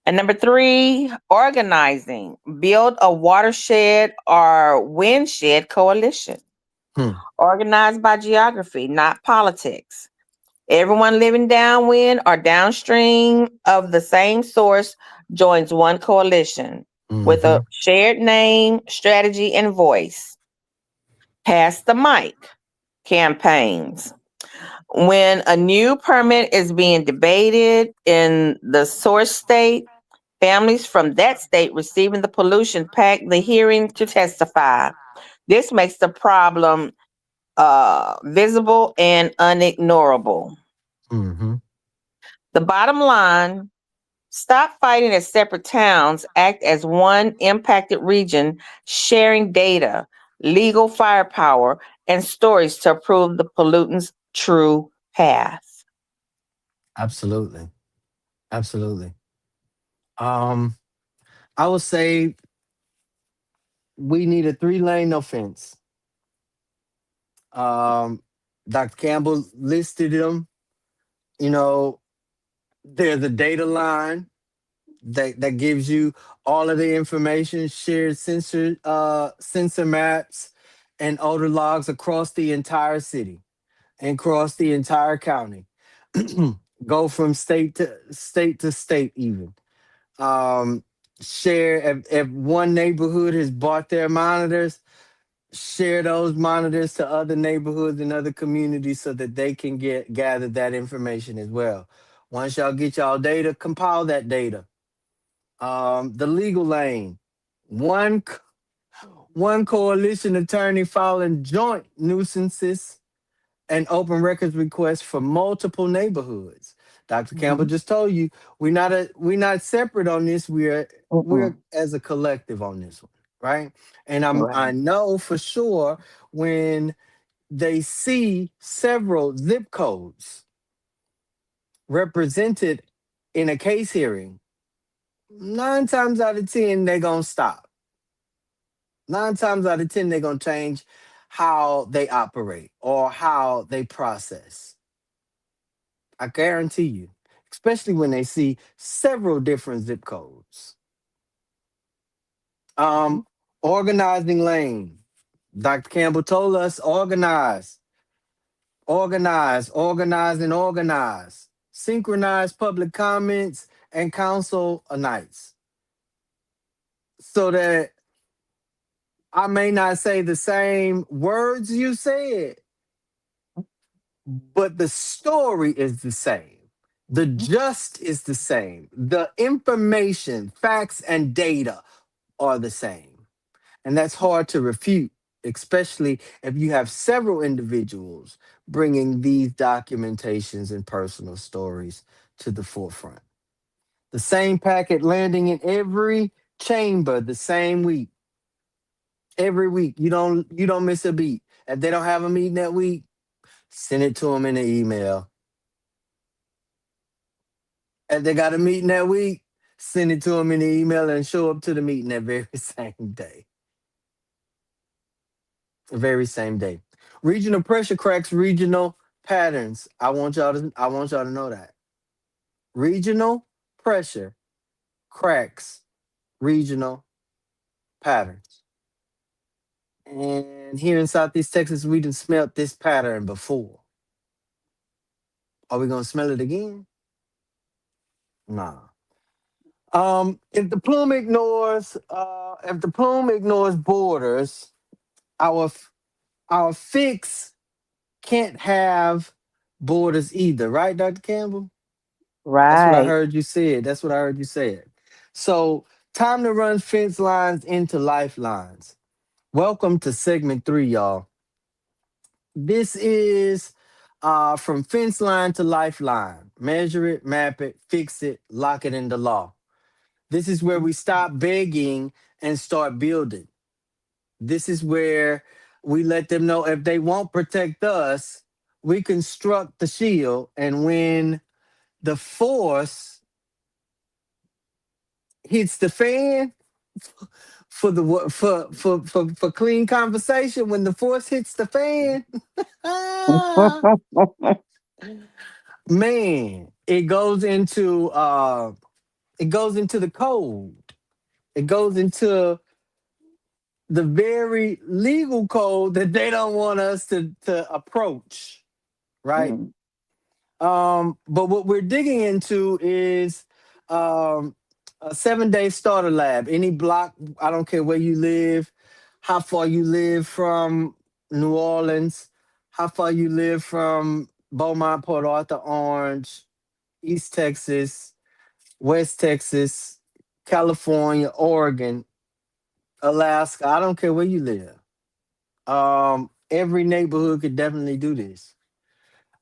And number three, organizing. Build a watershed or windshed coalition. Hmm. Organized by geography, not politics. Everyone living downwind or downstream of the same source joins one coalition with Mm-hmm. a shared name, strategy, and voice. Pass the mic campaigns. When a new permit is being debated in the source state, families from that state receiving the pollution pack the hearing to testify. This makes the problem visible and unignorable. Mm-hmm. The bottom line: stop fighting as separate towns, act as one impacted region, sharing data, legal firepower, and stories to prove the pollutant's true path. Absolutely. Absolutely. Um, I would say we need a 3-lane offense. Um, Dr. Campbell listed them. You know, there's a data line that gives you all of the information, shared sensor maps and odor logs across the entire city and across the entire county. Go from state to state even. Um, share if one neighborhood has bought their monitors, share those monitors to other neighborhoods and other communities so that they can gather that information as well. Once y'all get y'all data, compile that data. The legal lane, one one coalition attorney filing joint nuisances and open records requests for multiple neighborhoods. Dr. Campbell Mhm. just told you we're not separate on this. We're Mm-mm. as a collective on this one, right? And I Right. know for sure when they see several zip codes represented in a case hearing, 9 times out of 10, they're going to stop. 9 times out of 10, they're going to change how they operate or how they process. I guarantee you, especially when they see several different zip codes. Mhm. Um, Organizing lane. Dr. Campbell told us organize, organize, and organize. Synchronize public comments and council nights so that I may not say the same words you said, but the story is the same. The just is the same. The information, facts, and data are the same. And that's hard to refute, especially if you have several individuals bringing these documentations and personal stories to the forefront. The same packet landing in every chamber the same week. Every week. You don't miss a beat. If they don't have a meeting that week, send it to them in an email. If they got a meeting that week, send it to them in an email and show up to the meeting that very same day. Very same day. Regional pressure cracks regional patterns. I want y'all to know that. Regional pressure cracks regional patterns. And here in Southeast Texas, we done smelt this pattern before. Are we gonna smell it again? Nah. If the plume ignores borders, our our fix can't have borders either, right, Dr. Campbell? That's what I Right. heard you say. That's what I heard you say it. So, time to run fence lines into lifelines. Welcome to segment 3, y'all. This is from fence line to lifeline. Measure it, map it, fix it, lock it into law. This is where we stop begging and start building. This is where we let them know if they won't protect us, we construct the shield. And when the force hits the fan, for the for clean conversation, when the force hits the fan, man, it goes into the code. It goes into the very legal code that they don't want us to approach, right? Mm. But what we're digging into is um, a 7-day starter lab. Any block, I don't care where you live, how far you live from New Orleans, how far you live from Beaumont, Port Arthur, Orange, East Texas, West Texas, California, Oregon, Alaska. I don't care where you live. Every neighborhood could definitely do this.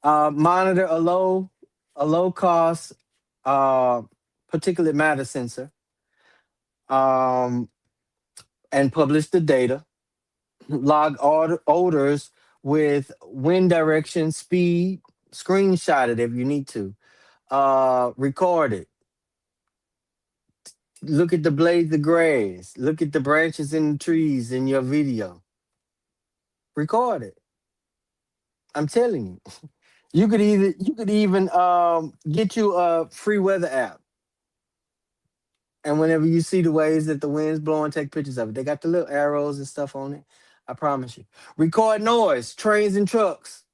Monitor a low a low cost uh, particulate matter sensor, um, and publish the data, log odors with wind direction, speed, screenshot it if you need to, record it, look at the blades of grass, look at the branches in the trees in your video, record it. I'm telling you. You could even get you a free weather app, and whenever you see the ways that the wind's blowing, take pictures of it. They got the little arrows and stuff on it. I promise you. Record noise, trains and trucks.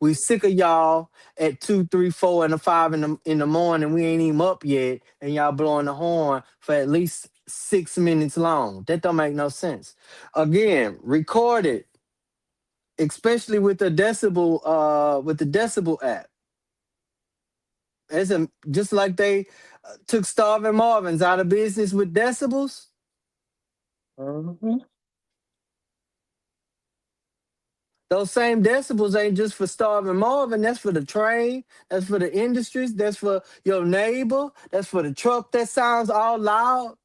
We sick of y'all at 2, 3, 4, and a 5 in the morning. We ain't even up yet, and y'all blowing the horn for at least 6 minutes long. That don't make no sense. Again, record it, especially with the decibel app. It's just like they took Starving Marvin's out of business with decibels. Mhm. Those same decibels ain't just for Starving Marvin. That's for the train. That's for the industries. That's for your neighbor. That's for the truck that sounds all loud.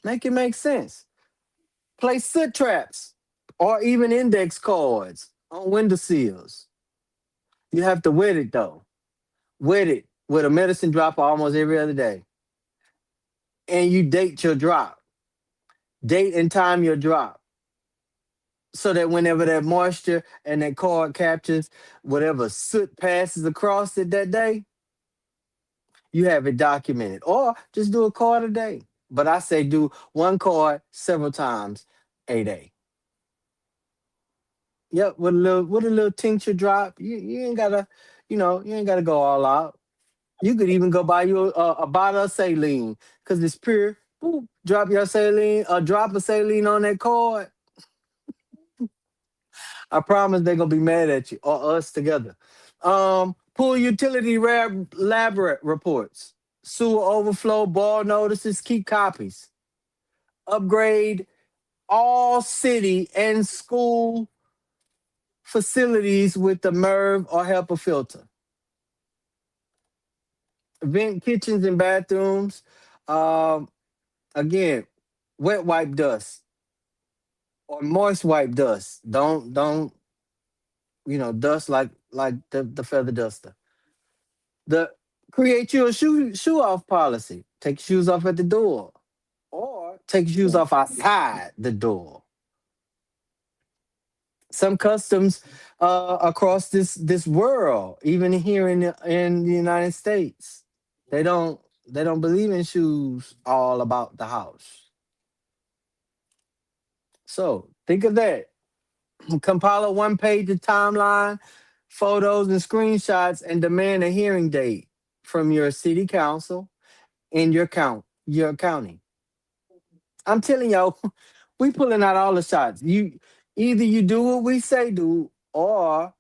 Make it make sense. Place soot traps or even index cards on windowsills. You have to wet it though. Wet it with a medicine dropper almost every other day. And you date your drop. Date and time your drop, so that whenever that moisture and that card captures whatever soot passes across it that day, you have it documented. Or just do a card a day. But I say do one card several times a day. Yep, with a little tincture drop. You ain't gotta, you ain't gotta go all out. You could even go buy you a bottle of saline because it's pure. Boop, drop your saline, a drop of saline on that card. I promise they're gonna be mad at you or us together. Pool utility reports, sewer overflow, ball notices, keep copies. Upgrade all city and school facilities with the MERV or HEPA filter. Vent kitchens and bathrooms. Um, Again, wet wipe dust or moist wipe dust. Don't dust like the feather duster. The Create you a shoe off policy. Take shoes off at the door, or take shoes off outside the door. Some customs across this world, even here in the United States, they don't believe in shoes all about the house. So think of that. Compile a one-page timeline, photos and screenshots, and demand a hearing date from your city council in your county. I'm telling y'all, we pulling out all the shots. You do what we say do, or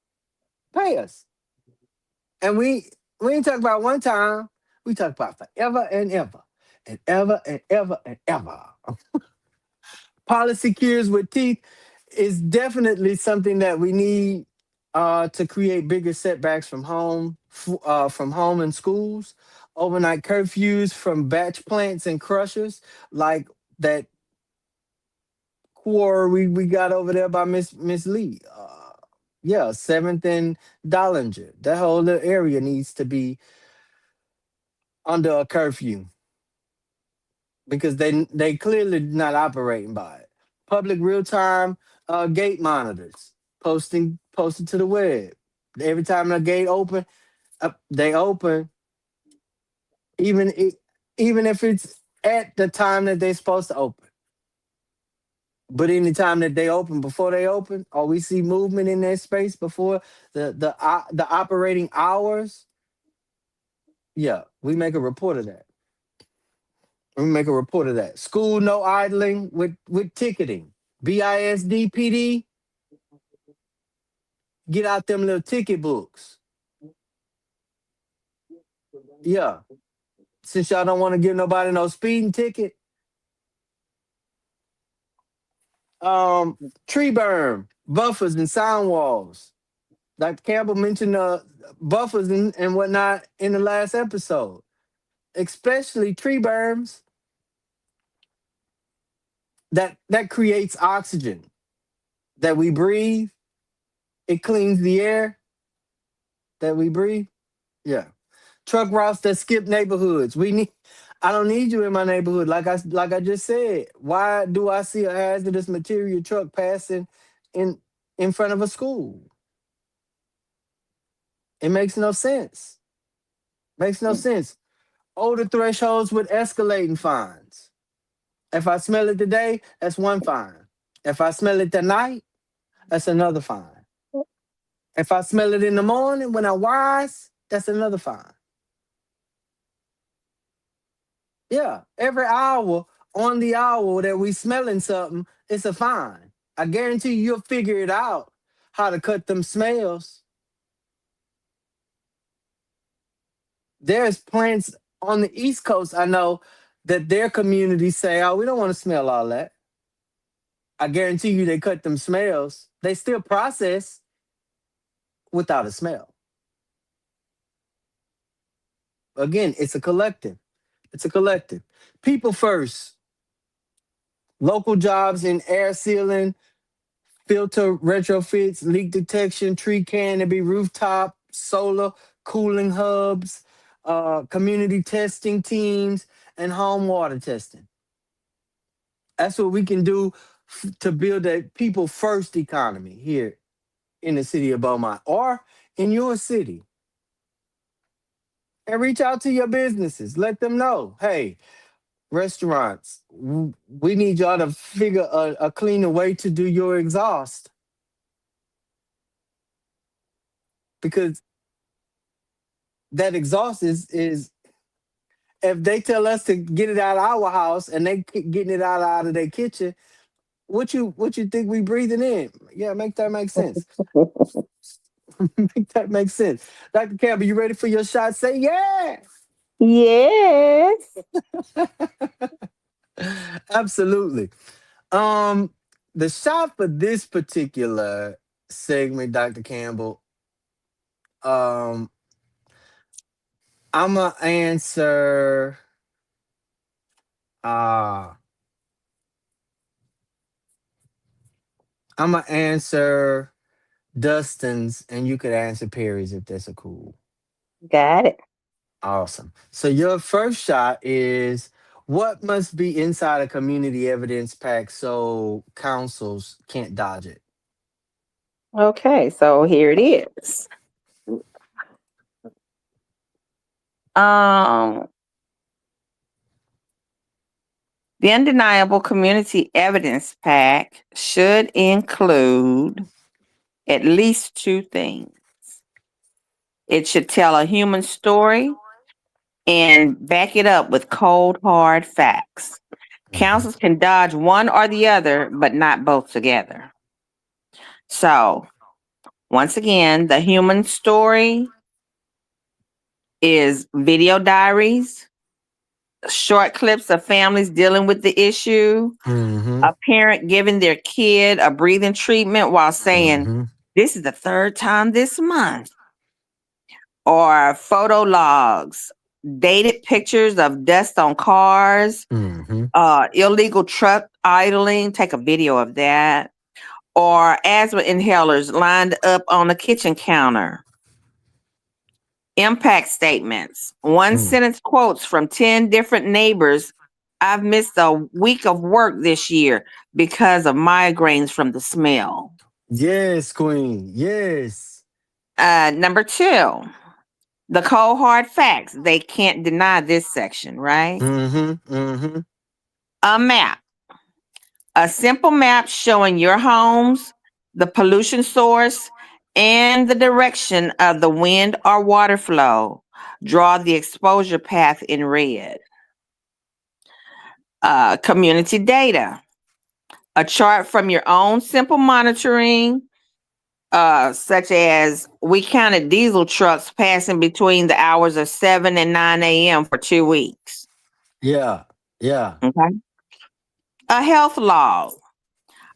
pay us. And we ain't talking about one time. We talk about forever and ever, and ever and ever and ever. Policy cures with teeth is definitely something that we need to create bigger setbacks from home and schools. Overnight curfews from batch plants and crushers, like that quarry we got over there by Miss Lee. Yeah, Seventh and Dollinger. That whole little area needs to be under a curfew because they clearly not operating by it. Public real time gate monitors posted to the web. Every time the gate open, they open, even even if it's at the time that they're supposed to open. But anytime that they open, before they open, or we see movement in that space before the operating hours, yeah, we make a report of that. We make a report of that. School no idling with ticketing. BISD get out them little ticket books. Yeah, since y'all don't want to give nobody no speeding ticket, um, tree berm, buffers, and sound walls. Dr. Campbell mentioned buffers and whatnot in the last episode, especially tree berms that creates oxygen that we breathe. It cleans the air that we breathe. Yeah. Truck routes that skip neighborhoods. We need. I don't need you in my neighborhood. Like I just said. Why do I see a hazardous material truck passing in in front of a school? It makes no sense. Makes no sense. Older thresholds with escalating fines. If I smell it today, that's one fine. If I smell it tonight, that's another fine. If I smell it in the morning when I rise, that's another fine. Yeah, every hour on the hour that we smelling something, it's a fine. I guarantee you'll figure it out how to cut them smells. There's plants on the East Coast, I know, that their communities say, oh, we don't want to smell all that. I guarantee you they cut them smells. They still process without a smell. Again, it's a collective. It's a collective. People first. Local jobs in air sealing, filter retrofits, leak detection, tree canopy, rooftop, solar cooling hubs, community testing teams, and home water testing. That's what we can do to build a people first economy here in the city of Beaumont or in your city. And reach out to your businesses. Let them know, hey, restaurants, we need y'all to figure a cleaner way to do your exhaust because that exhaust is if they tell us to get it out of our house and they getting it out of their kitchen, what you think we breathing in? Yeah, make that make sense. Make that make sense. Dr. Campbell, you ready for your shot? Say yeah. Yes. Absolutely. Um, the shot for this particular segment, Dr. Campbell, um, I'ma answer uh I'ma answer Dustin's and you could answer Perry's if that's a cool. Got it. Awesome. So your first shot is what must be inside a community evidence pack so councils can't dodge it? Okay, so here it is. Um, the undeniable community evidence pack should include at least two things. It should tell a human story and back it up with cold, hard facts. Mhm. Councils can dodge one or the other, but not both together. So, once again, the human story is video diaries, short clips of families dealing with the issue, Mhm. a parent giving their kid a breathing treatment while saying, Mhm. this is the third time this month, or photo logs, dated pictures of dust on cars, Mhm. illegal truck idling, take a video of that, or asthma inhalers lined up on the kitchen counter. Impact statements, one Mm. sentence quotes from 10 different neighbors. I've missed a week of work this year because of migraines from the smell. Yes, Queen. Yes. Number two, the cold hard facts. They can't deny this section, right? Mhm. Mhm. A map, a simple map showing your homes, the pollution source, and the direction of the wind or water flow. Draw the exposure path in red. Community data, a chart from your own simple monitoring, such as we counted diesel trucks passing between the hours of 7 and 9 a.m. for 2 weeks. Yeah. Yeah. Okay. A health log,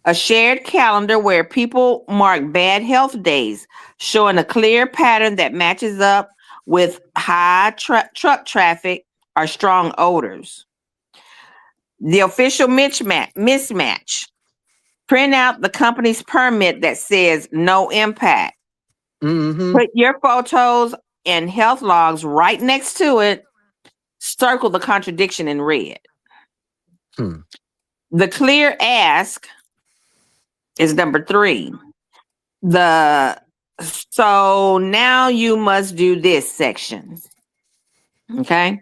A shared calendar where people mark bad health days, showing a clear pattern that matches up with high truck traffic or strong odors. The official mismatch. Print out the company's permit that says no impact. Mm-hmm. Put your photos and health logs right next to it. Circle the contradiction in red. Hmm. The clear ask is number 3. The so now you must do this section. Okay.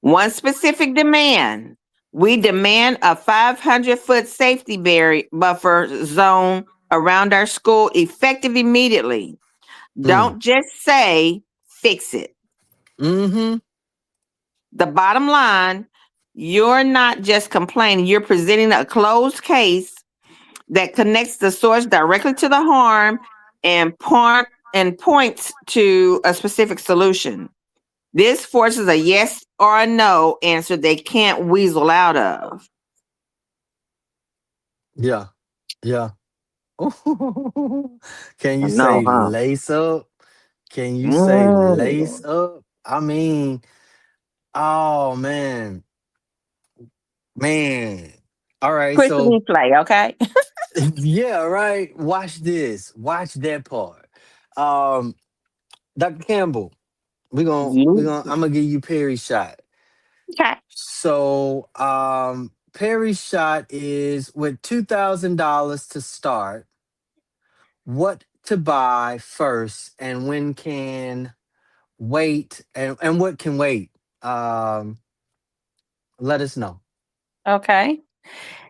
One specific demand. We demand a 500-foot safety buffer zone around our school effective immediately. Mm. Don't just say fix it. Mm-hmm. The bottom line, you're not just complaining, you're presenting a closed case that connects the source directly to the harm and points to a specific solution. This forces a yes or a no answer they can't weasel out of. Yeah. Yeah. Can I you know, say huh? lace up? Can you say lace Mm. up? I mean, oh man, man. All right, Push the so replay, okay? yeah, right. Watch this. Watch that part. Um, Dr. Campbell, Yeah. I'm gonna give you Perry shot. Okay. So Perry shot is with $2,000 to start. What to buy first and when can wait and what can wait? Um, Let us know. Okay.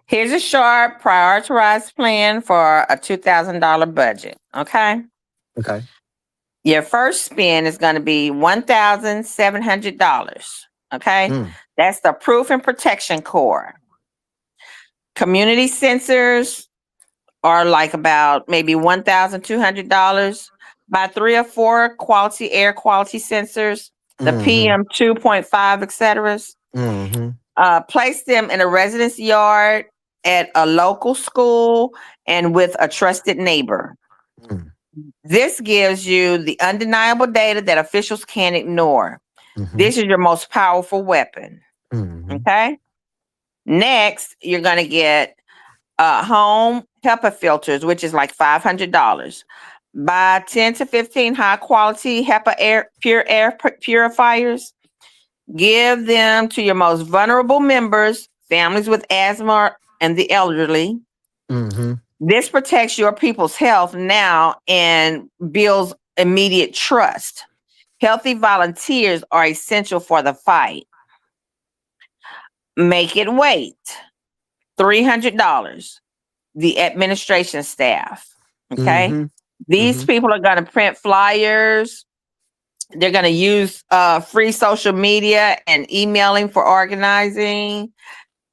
Here's a short prioritized plan for a $2,000 budget. Okay. Okay. Your first spend is going to be $1,700. Okay. Mm, That's the proof and protection core. Community sensors are like about maybe $1,200. Buy 3 or 4 quality air quality sensors, the mm-hmm, PM 2.5, etc. mm-hmm, Place them in a residence yard, at a local school, and with a trusted neighbor. mm, This gives you the undeniable data that officials can't ignore. mm-hmm, This is your most powerful weapon. mm-hmm, Okay. Next, you're going to get home HEPA filters, which is like $500. Buy 10 to 15 high quality HEPA pure air purifiers. Give them to your most vulnerable members, families with asthma and the elderly. mm-hmm. This protects your people's health now and builds immediate trust. Healthy volunteers are essential for the fight. Make it wait. $300. The administration staff. Okay. Mm-hmm. These Mm-hmm. people are going to print flyers. They're going to use free social media and emailing for organizing.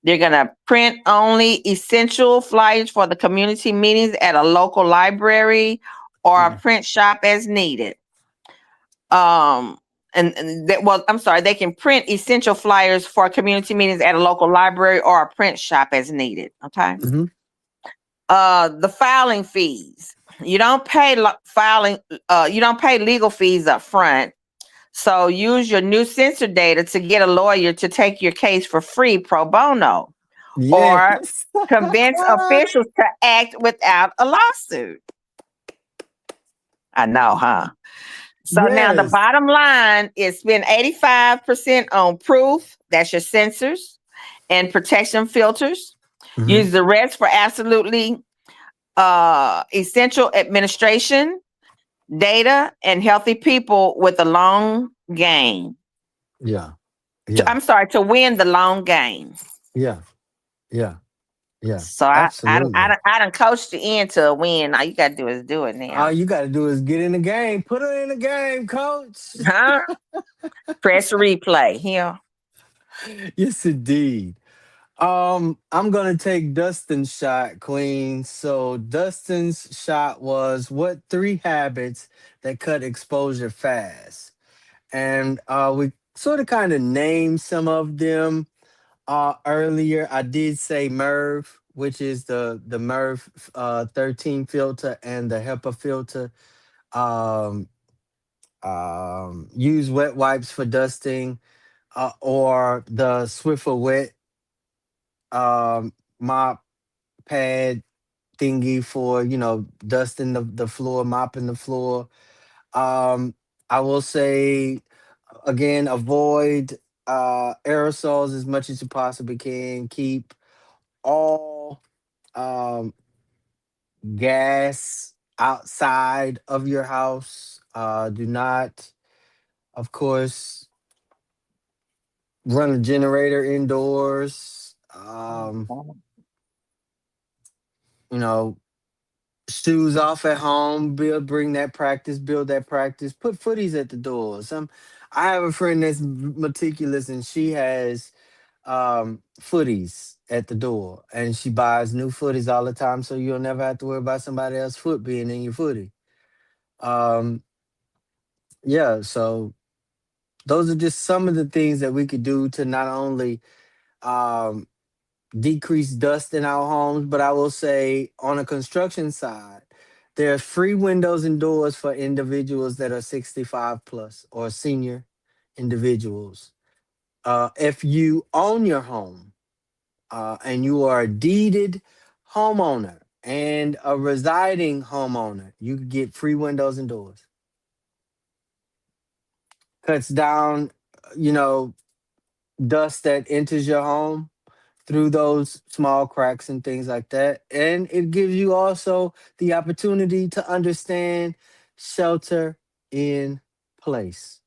They're going to print only essential flyers for the community meetings at a local library or a Mm. print shop as needed. Um, well, I'm sorry, they can print essential flyers for community meetings at a local library or a print shop as needed. Okay. Mm-hmm. The filing fees. You don't pay you don't pay legal fees up front. So use your new sensor data to get a lawyer to take your case for free pro bono, or Yes. convince officials to act without a lawsuit. I know, huh? So now the Yes. bottom line is spend 85% on proof, that's your sensors and protection filters. Mm-hmm. Use the rest for absolutely essential administration, data, and healthy people with a long game. Yeah. Yeah. I'm sorry, to win the long game. Yeah. Yeah. Yeah. So Absolutely. I done coached you into a win. All you gotta do is do it All now. you got to do is get in the game. Put her in the game, coach. Huh? Press replay here. Yes, indeed. I'm gonna take Dustin's shot, Queen. So Dustin's shot was what 3 habits that cut exposure fast, and we sort of kind of named some of them earlier. I did say Merv, which is the MERV 13 filter and the HEPA filter. Um, use wet wipes for dusting, or the Swiffer wet mop pad thingy for dusting the floor, mopping the floor. Um, I will say again, avoid aerosols as much as you possibly can. Keep all um, gas outside of your house. Do not, of course, run a generator indoors. You know, shoes off at home. Bring that practice. Build that practice. Put footies at the door. I have a friend that's meticulous, and she has footies at the door, and she buys new footies all the time, so you'll never have to worry about somebody else's foot being in your footie. Um, yeah, so those are just some of the things that we could do to not only um, decrease dust in our homes, but I will say on a construction side, there's free windows and doors for individuals that are 65 plus or senior individuals. If you own your home, and you are a deeded homeowner and a residing homeowner, you could get free windows and doors. Cuts down, you know, dust that enters your home through those small cracks and things like that. And it gives you also the opportunity to understand shelter in place.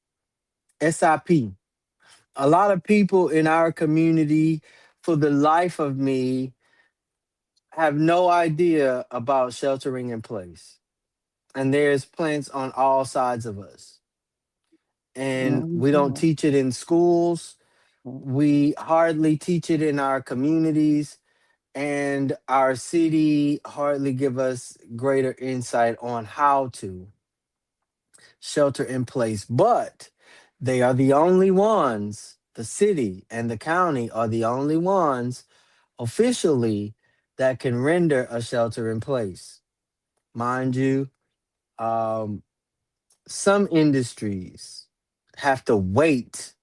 SIP. A lot of people in our community, for the life of me, have no idea about sheltering in place. And there's plants on all sides of us. And we don't Mhm. teach it in schools. We hardly teach it in our communities. And our city hardly give us greater insight on how to shelter in place. But they are the only ones, the city and the county are the only ones officially that can render a shelter in place. Mind you, um, some industries have to wait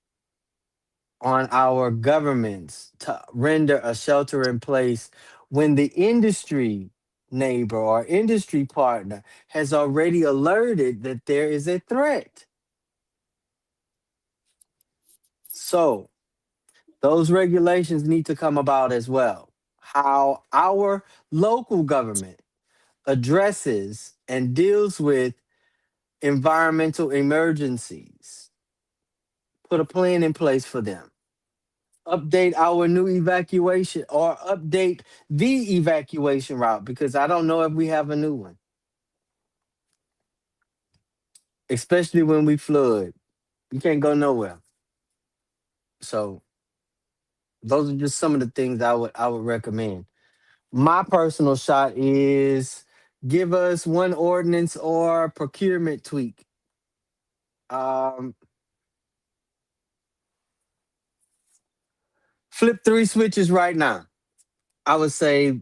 on our governments to render a shelter in place when the industry neighbor or industry partner has already alerted that there is a threat. So those regulations need to come about as well. How our local government addresses and deals with environmental emergencies, put a plan in place for them. Update our new evacuation or update the evacuation route because I don't know if we have a new one, especially when we flood. You can't go nowhere. So those are just some of the things I would recommend. My personal shot is give us one ordinance or procurement tweak. Um, flip three switches right now. I would say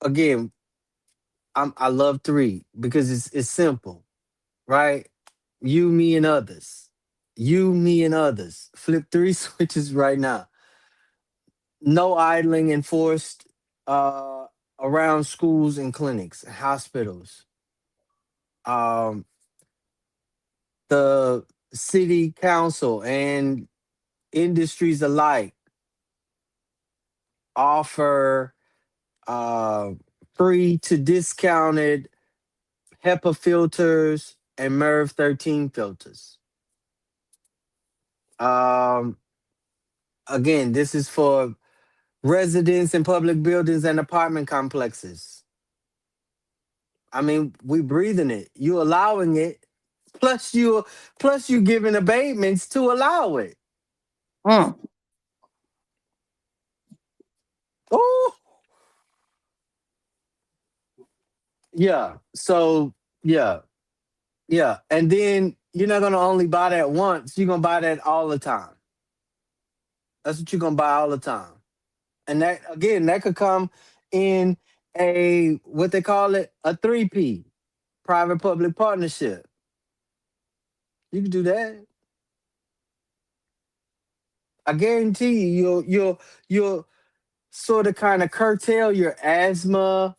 again, I love three because it's simple, right? You, me, and others. You, me, and others. Flip three switches right now. No idling enforced uh, around schools and clinics, and hospitals. Um, the city council and industries alike offer uh, free to discounted HEPA filters and MERV 13 filters. Um, again, this is for residents in public buildings and apartment complexes. I mean, we breathing it. You allowing it, plus you giving abatements to allow it. Mm. Oh, yeah. So yeah, yeah. And then you're not gonna only buy that once. You're gonna buy that all the time. That's what you're gonna buy all the time. And that again, that could come in a what they call it, a 3P, private public partnership. You can do that. I guarantee you, you'll sort of kind of curtail your asthma,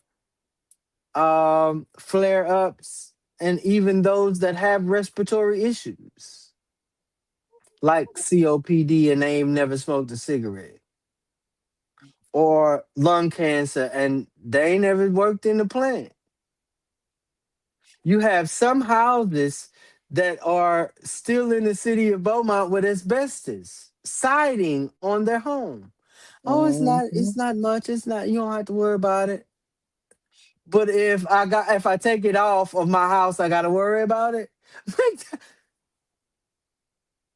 flare ups, and even those that have respiratory issues like COPD and they ain't never smoked a cigarette, or lung cancer and they ain't never worked in the plant. You have some houses that are still in the city of Beaumont with asbestos siding on their home. Oh, it's Mhm. not much. It's not, you don't have to worry about it. But if I take it off of my house, I gotta worry about it. Make that,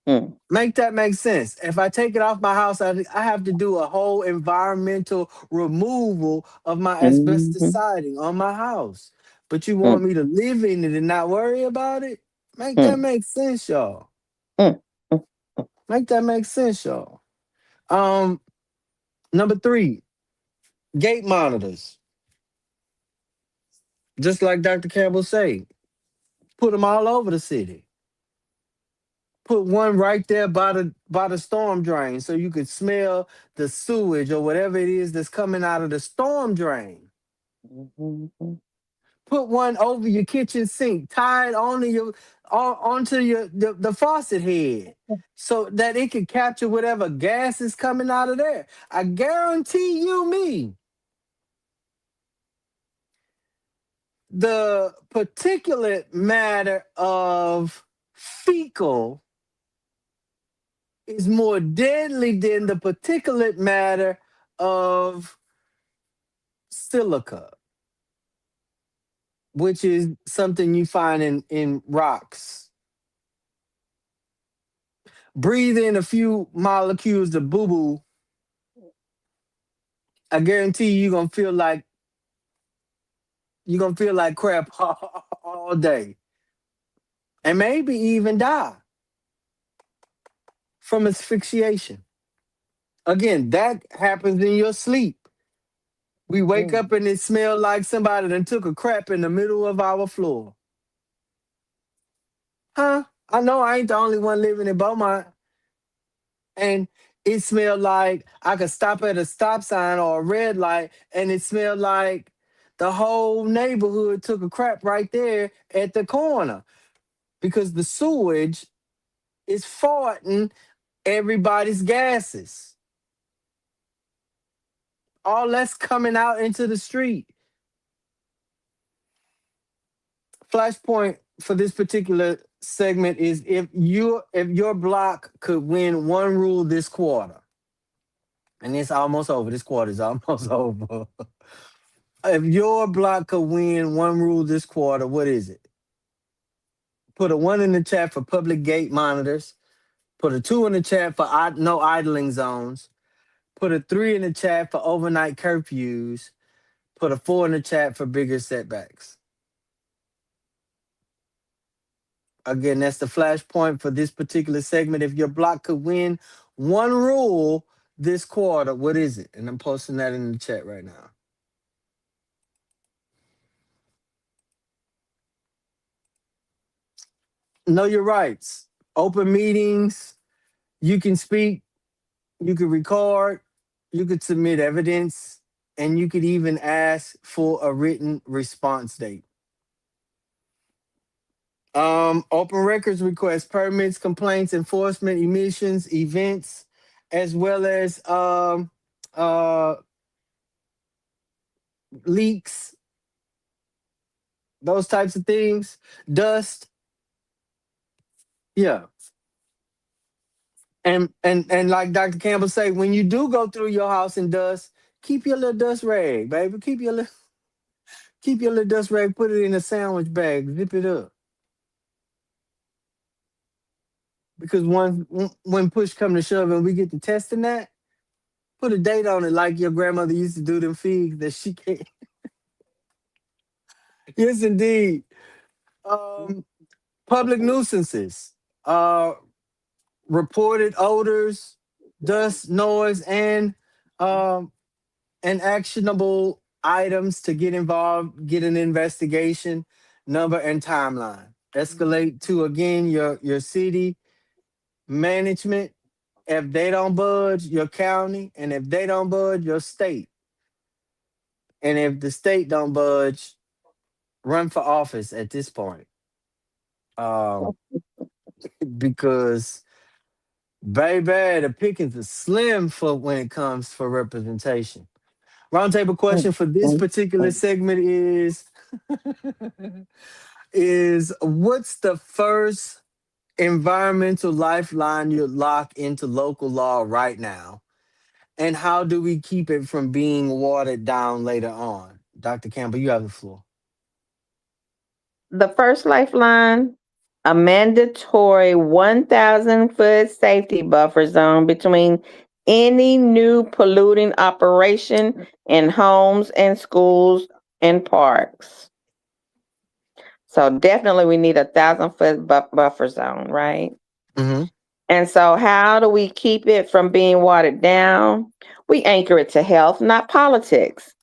Mm. make that make sense. If I take it off my house, I have to do a whole environmental removal of my asbestos Mhm. siding on my house. But you want Mm. me to live in it and not worry about it? Make that Mm. make sense, y'all. Mm. Mm. Make that make sense, y'all. Um, Number three, gate monitors. Just like Dr. Campbell say, put them all over the city. Put one right there by the storm drain so you could smell the sewage or whatever it is that's coming out of the storm drain. Mhm. Put one over your kitchen sink, tie it onto the faucet head so that it can capture whatever gas is coming out of there. I guarantee you me, the particulate matter of fecal is more deadly than the particulate matter of silica, which is something you find in rocks. Breathe in a few molecules of boo boo. I guarantee you're gonna feel like crap all day, and maybe even die from asphyxiation. Again, that happens in your sleep. We wake Mm. up and it smells like somebody done took a crap in the middle of our floor. Huh? I know I ain't the only one living in Beaumont. And it smelled like I could stop at a stop sign or a red light and it smelled like the whole neighborhood took a crap right there at the corner because the sewage is farting everybody's gases. All that's coming out into the street. Flashpoint for this particular segment is if your block could win one rule this quarter, and it's almost over. This quarter is almost over. If your block could win one rule this quarter, what is it? Put a one in the chat for public gate monitors. Put a two in the chat for no idling zones. Put a three in the chat for overnight curfews. Put a four in the chat for bigger setbacks. Again, that's the flashpoint for this particular segment. If your block could win one rule this quarter, what is it? And I'm posting that in the chat right now. Know your rights. Open meetings. You can speak. You could record. You could submit evidence. And you could even ask for a written response date. Open records request permits, complaints, enforcement, emissions, events, as well as uh, leaks, those types of things, dust. Yeah. And like Dr. Campbell say, when you do go through your house and dust, keep your little dust rag, baby. Keep your little dust rag, put it in a sandwich bag, zip it up. Because when push come to shove and we get to testing that, put a date on it like your grandmother used to do them figs that she can't. Yes, indeed. Um, Public nuisances, uh, reported odors, dust, noise, and and actionable items to get involved, get an investigation, number and timeline. Escalate to again your city management. If they don't budge, your county, and if they don't budge, your state. And if the state don't budge, run for office at this point. Um, because baby, the pickings is slim for when it comes for representation. Roundtable question for this particular segment is what's the first environmental lifeline you lock into local law right now? And how do we keep it from being watered down later on? Dr. Campbell, you have the floor. The first lifeline, a mandatory 1,000-foot safety buffer zone between any new polluting operation in homes and schools and parks. So definitely we need 1,000-foot buffer zone, right? Hmm. And so how do we keep it from being watered down? We anchor it to health, not politics.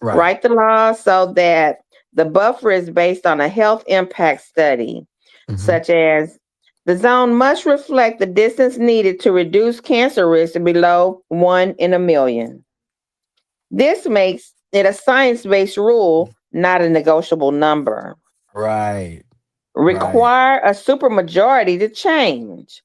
Right. Write the law so that the buffer is based on a health impact study, Hmm. such as the zone must reflect the distance needed to reduce cancer risk below 1 in 1,000,000. This makes it a science based rule, not a negotiable number. Right. Right. Require a supermajority to change.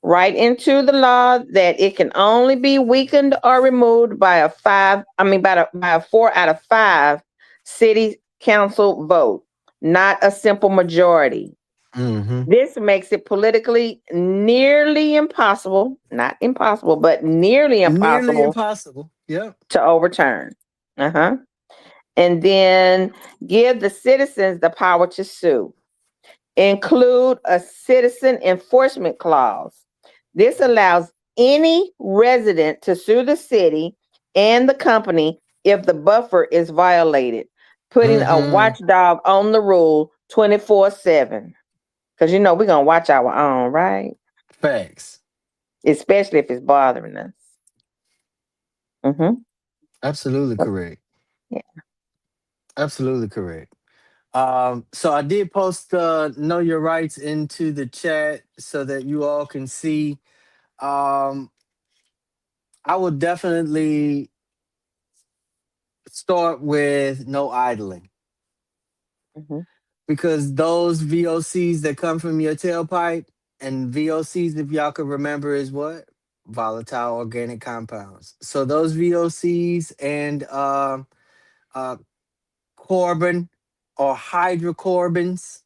Write into the law that it can only be weakened or removed by by a 4 out of 5 city council vote, not a simple majority. Hmm. This makes it politically nearly impossible, not impossible, but nearly Nearly impossible impossible. Yep. to overturn. Uh-huh. And then give the citizens the power to sue. Include a citizen enforcement clause. This allows any resident to sue the city and the company if the buffer is violated, putting a Hmm. watchdog on the rule 24/7. Because we're going to watch our own, right? Facts. Especially if it's bothering us. Mm-hmm. Absolutely correct. Yeah. Absolutely correct. So I did post know your rights into the chat so that you all can see. Um, I will definitely start with no idling Mm-hmm. because those VOCs that come from your tailpipe and VOCs, if y'all could remember, is what? Volatile organic compounds. So those VOCs and uh, carbon or hydrocarbons,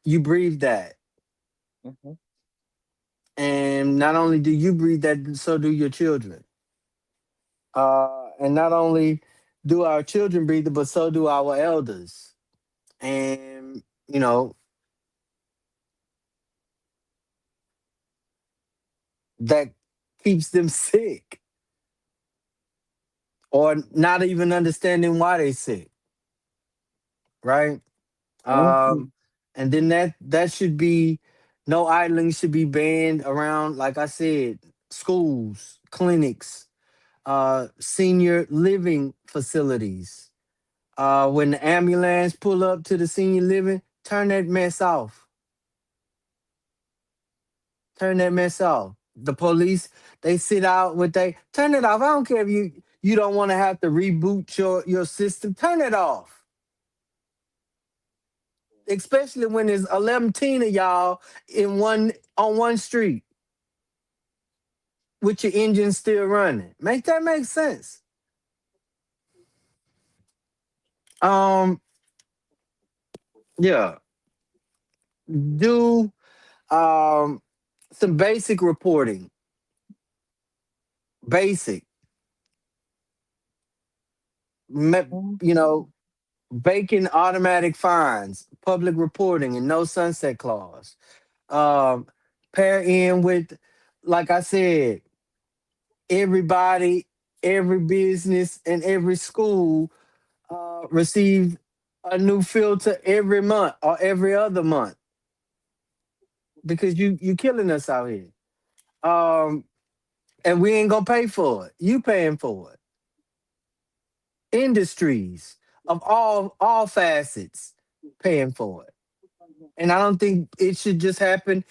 you breathe that. Mm-hmm. And not only do you breathe that, so do your children. And not only do our children breathe it, but so do our elders. And, that keeps them sick or not even understanding why they sick, right? Mm-hmm. Um, and then that should be no idling should be banned around, like I said, schools, clinics, senior living facilities. When the ambulance pull up to the senior living, turn that mess off. Turn that mess off. The police, they sit out with they turn it off. I don't care if you don't want to have to reboot your system. Turn it off. Especially when there's 11 teen of y'all in one on one street with your engine still running. Make that make sense. Um, yeah. Do um some basic reporting. Basic. Me- you know, Bacon automatic fines, public reporting, and no sunset clause. Um, pair in with, like I said, everybody, every business, and every school receive a new filter every month or every other month because you killing us out here. Um, And we ain't gonna pay for it. You paying for it. Industries of all facets paying for it. And I don't think it should just happen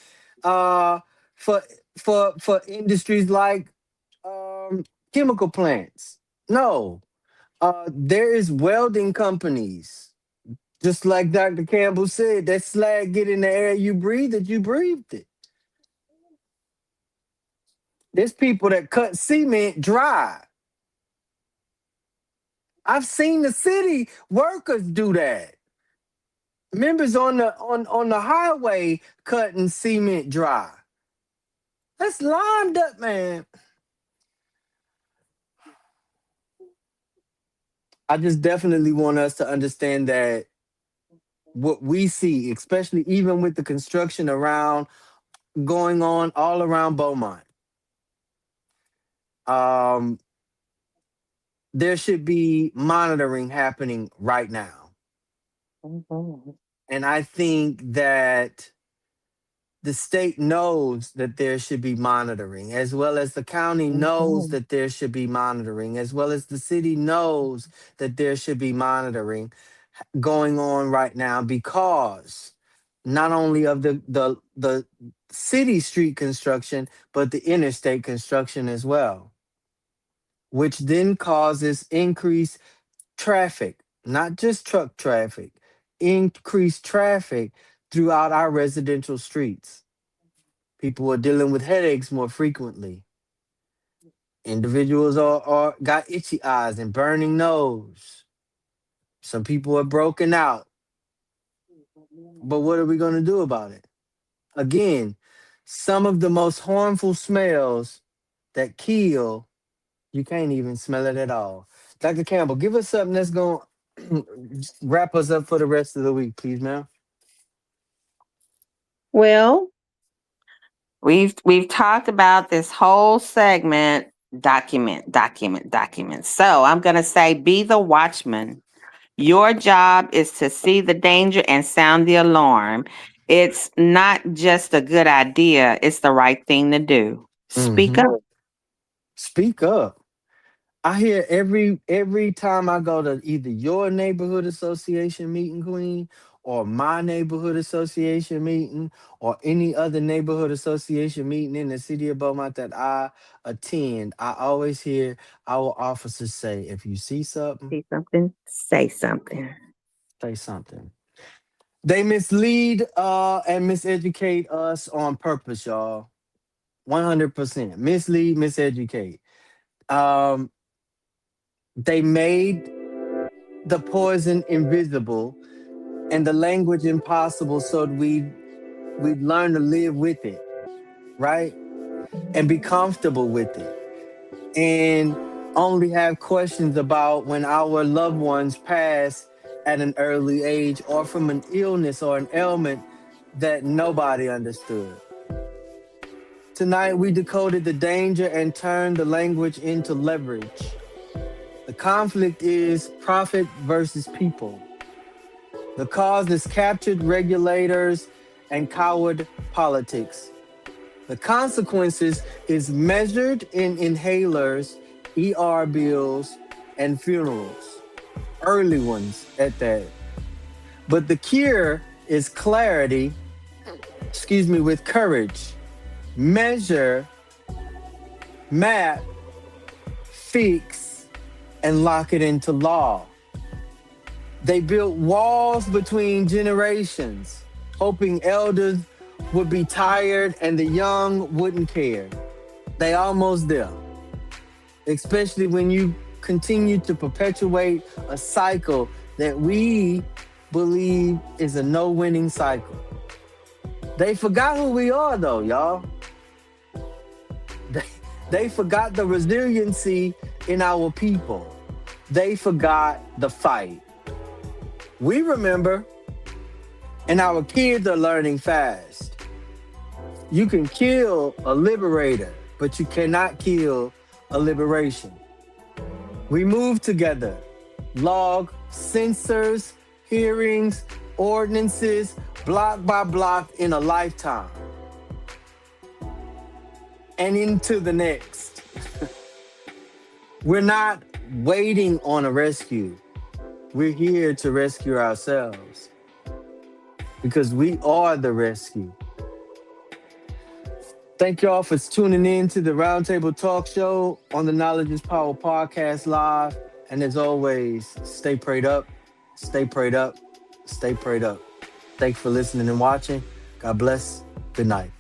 uh for for industries like um chemical plants. No. There is welding companies. Just like Dr. Campbell said, that slag get in the air you breathe it, you breathed it. There's people that cut cement dry. I've seen the city workers do that. Members on the highway cutting cement dry. That's lined up, man. I just definitely want us to understand that what we see, especially even with the construction around going on all around Beaumont, um, there should be monitoring happening right now. Mhm. And I think that the state knows that there should be monitoring, as well as the county knows Mhm. that there should be monitoring, as well as the city knows that there should be monitoring going on right now, because not only of the city street construction, but the interstate construction as well, which then causes increased traffic, not just truck traffic, increased traffic throughout our residential streets. People are dealing with headaches more frequently. Individuals are got itchy eyes and burning nose. Some people are broken out. But what are we going to do about it? Again, some of the most harmful smells that kill, you can't even smell it at all. Dr. Campbell, give us something that's going to wrap us up for the rest of the week, please, ma'am. Well, we've talked about this whole segment, document. So I'm going to say be the watchman. Your job is to see the danger and sound the alarm. It's not just a good idea, it's the right thing to do. Speak Hmm. up. Speak up. I hear every time I go to either your neighborhood association meeting, Queen, or my neighborhood association meeting, or any other neighborhood association meeting in the city of Beaumont that I attend. I always hear our officers say, "If you see something, See something, say something. say something." They mislead and miseducate us on purpose, y'all. 100% mislead, miseducate. Um, they made the poison invisible and the language impossible so that we'd learn to live with it, right? And be comfortable with it. And only have questions about when our loved ones pass at an early age or from an illness or an ailment that nobody understood. Tonight we decoded the danger and turned the language into leverage. The conflict is profit versus people. The cause is captured regulators and coward politics. The consequences is measured in inhalers, ER bills, and funerals. Early ones at that. But the cure is clarity, with courage. Measure, map, fix, and lock it into law. They built walls between generations, hoping elders would be tired and the young wouldn't care. They almost there, especially when you continue to perpetuate a cycle that we believe is a no-winning cycle. They forgot who we are though, y'all. They, they forgot the resiliency in our people. They forgot the fight. We remember, and our kids are learning fast. You can kill a liberator, but you cannot kill a liberation. We move together, log sensors, hearings, ordinances, block by block in a lifetime and into the next. We're not waiting on a rescue. We're here to rescue ourselves because we are the rescue. Thank y'all for tuning in to the Roundtable Talk Show on the Knowledge is Power podcast live. And as always, stay prayed up, stay prayed up, stay prayed up. Thanks for listening and watching. God bless. Good night.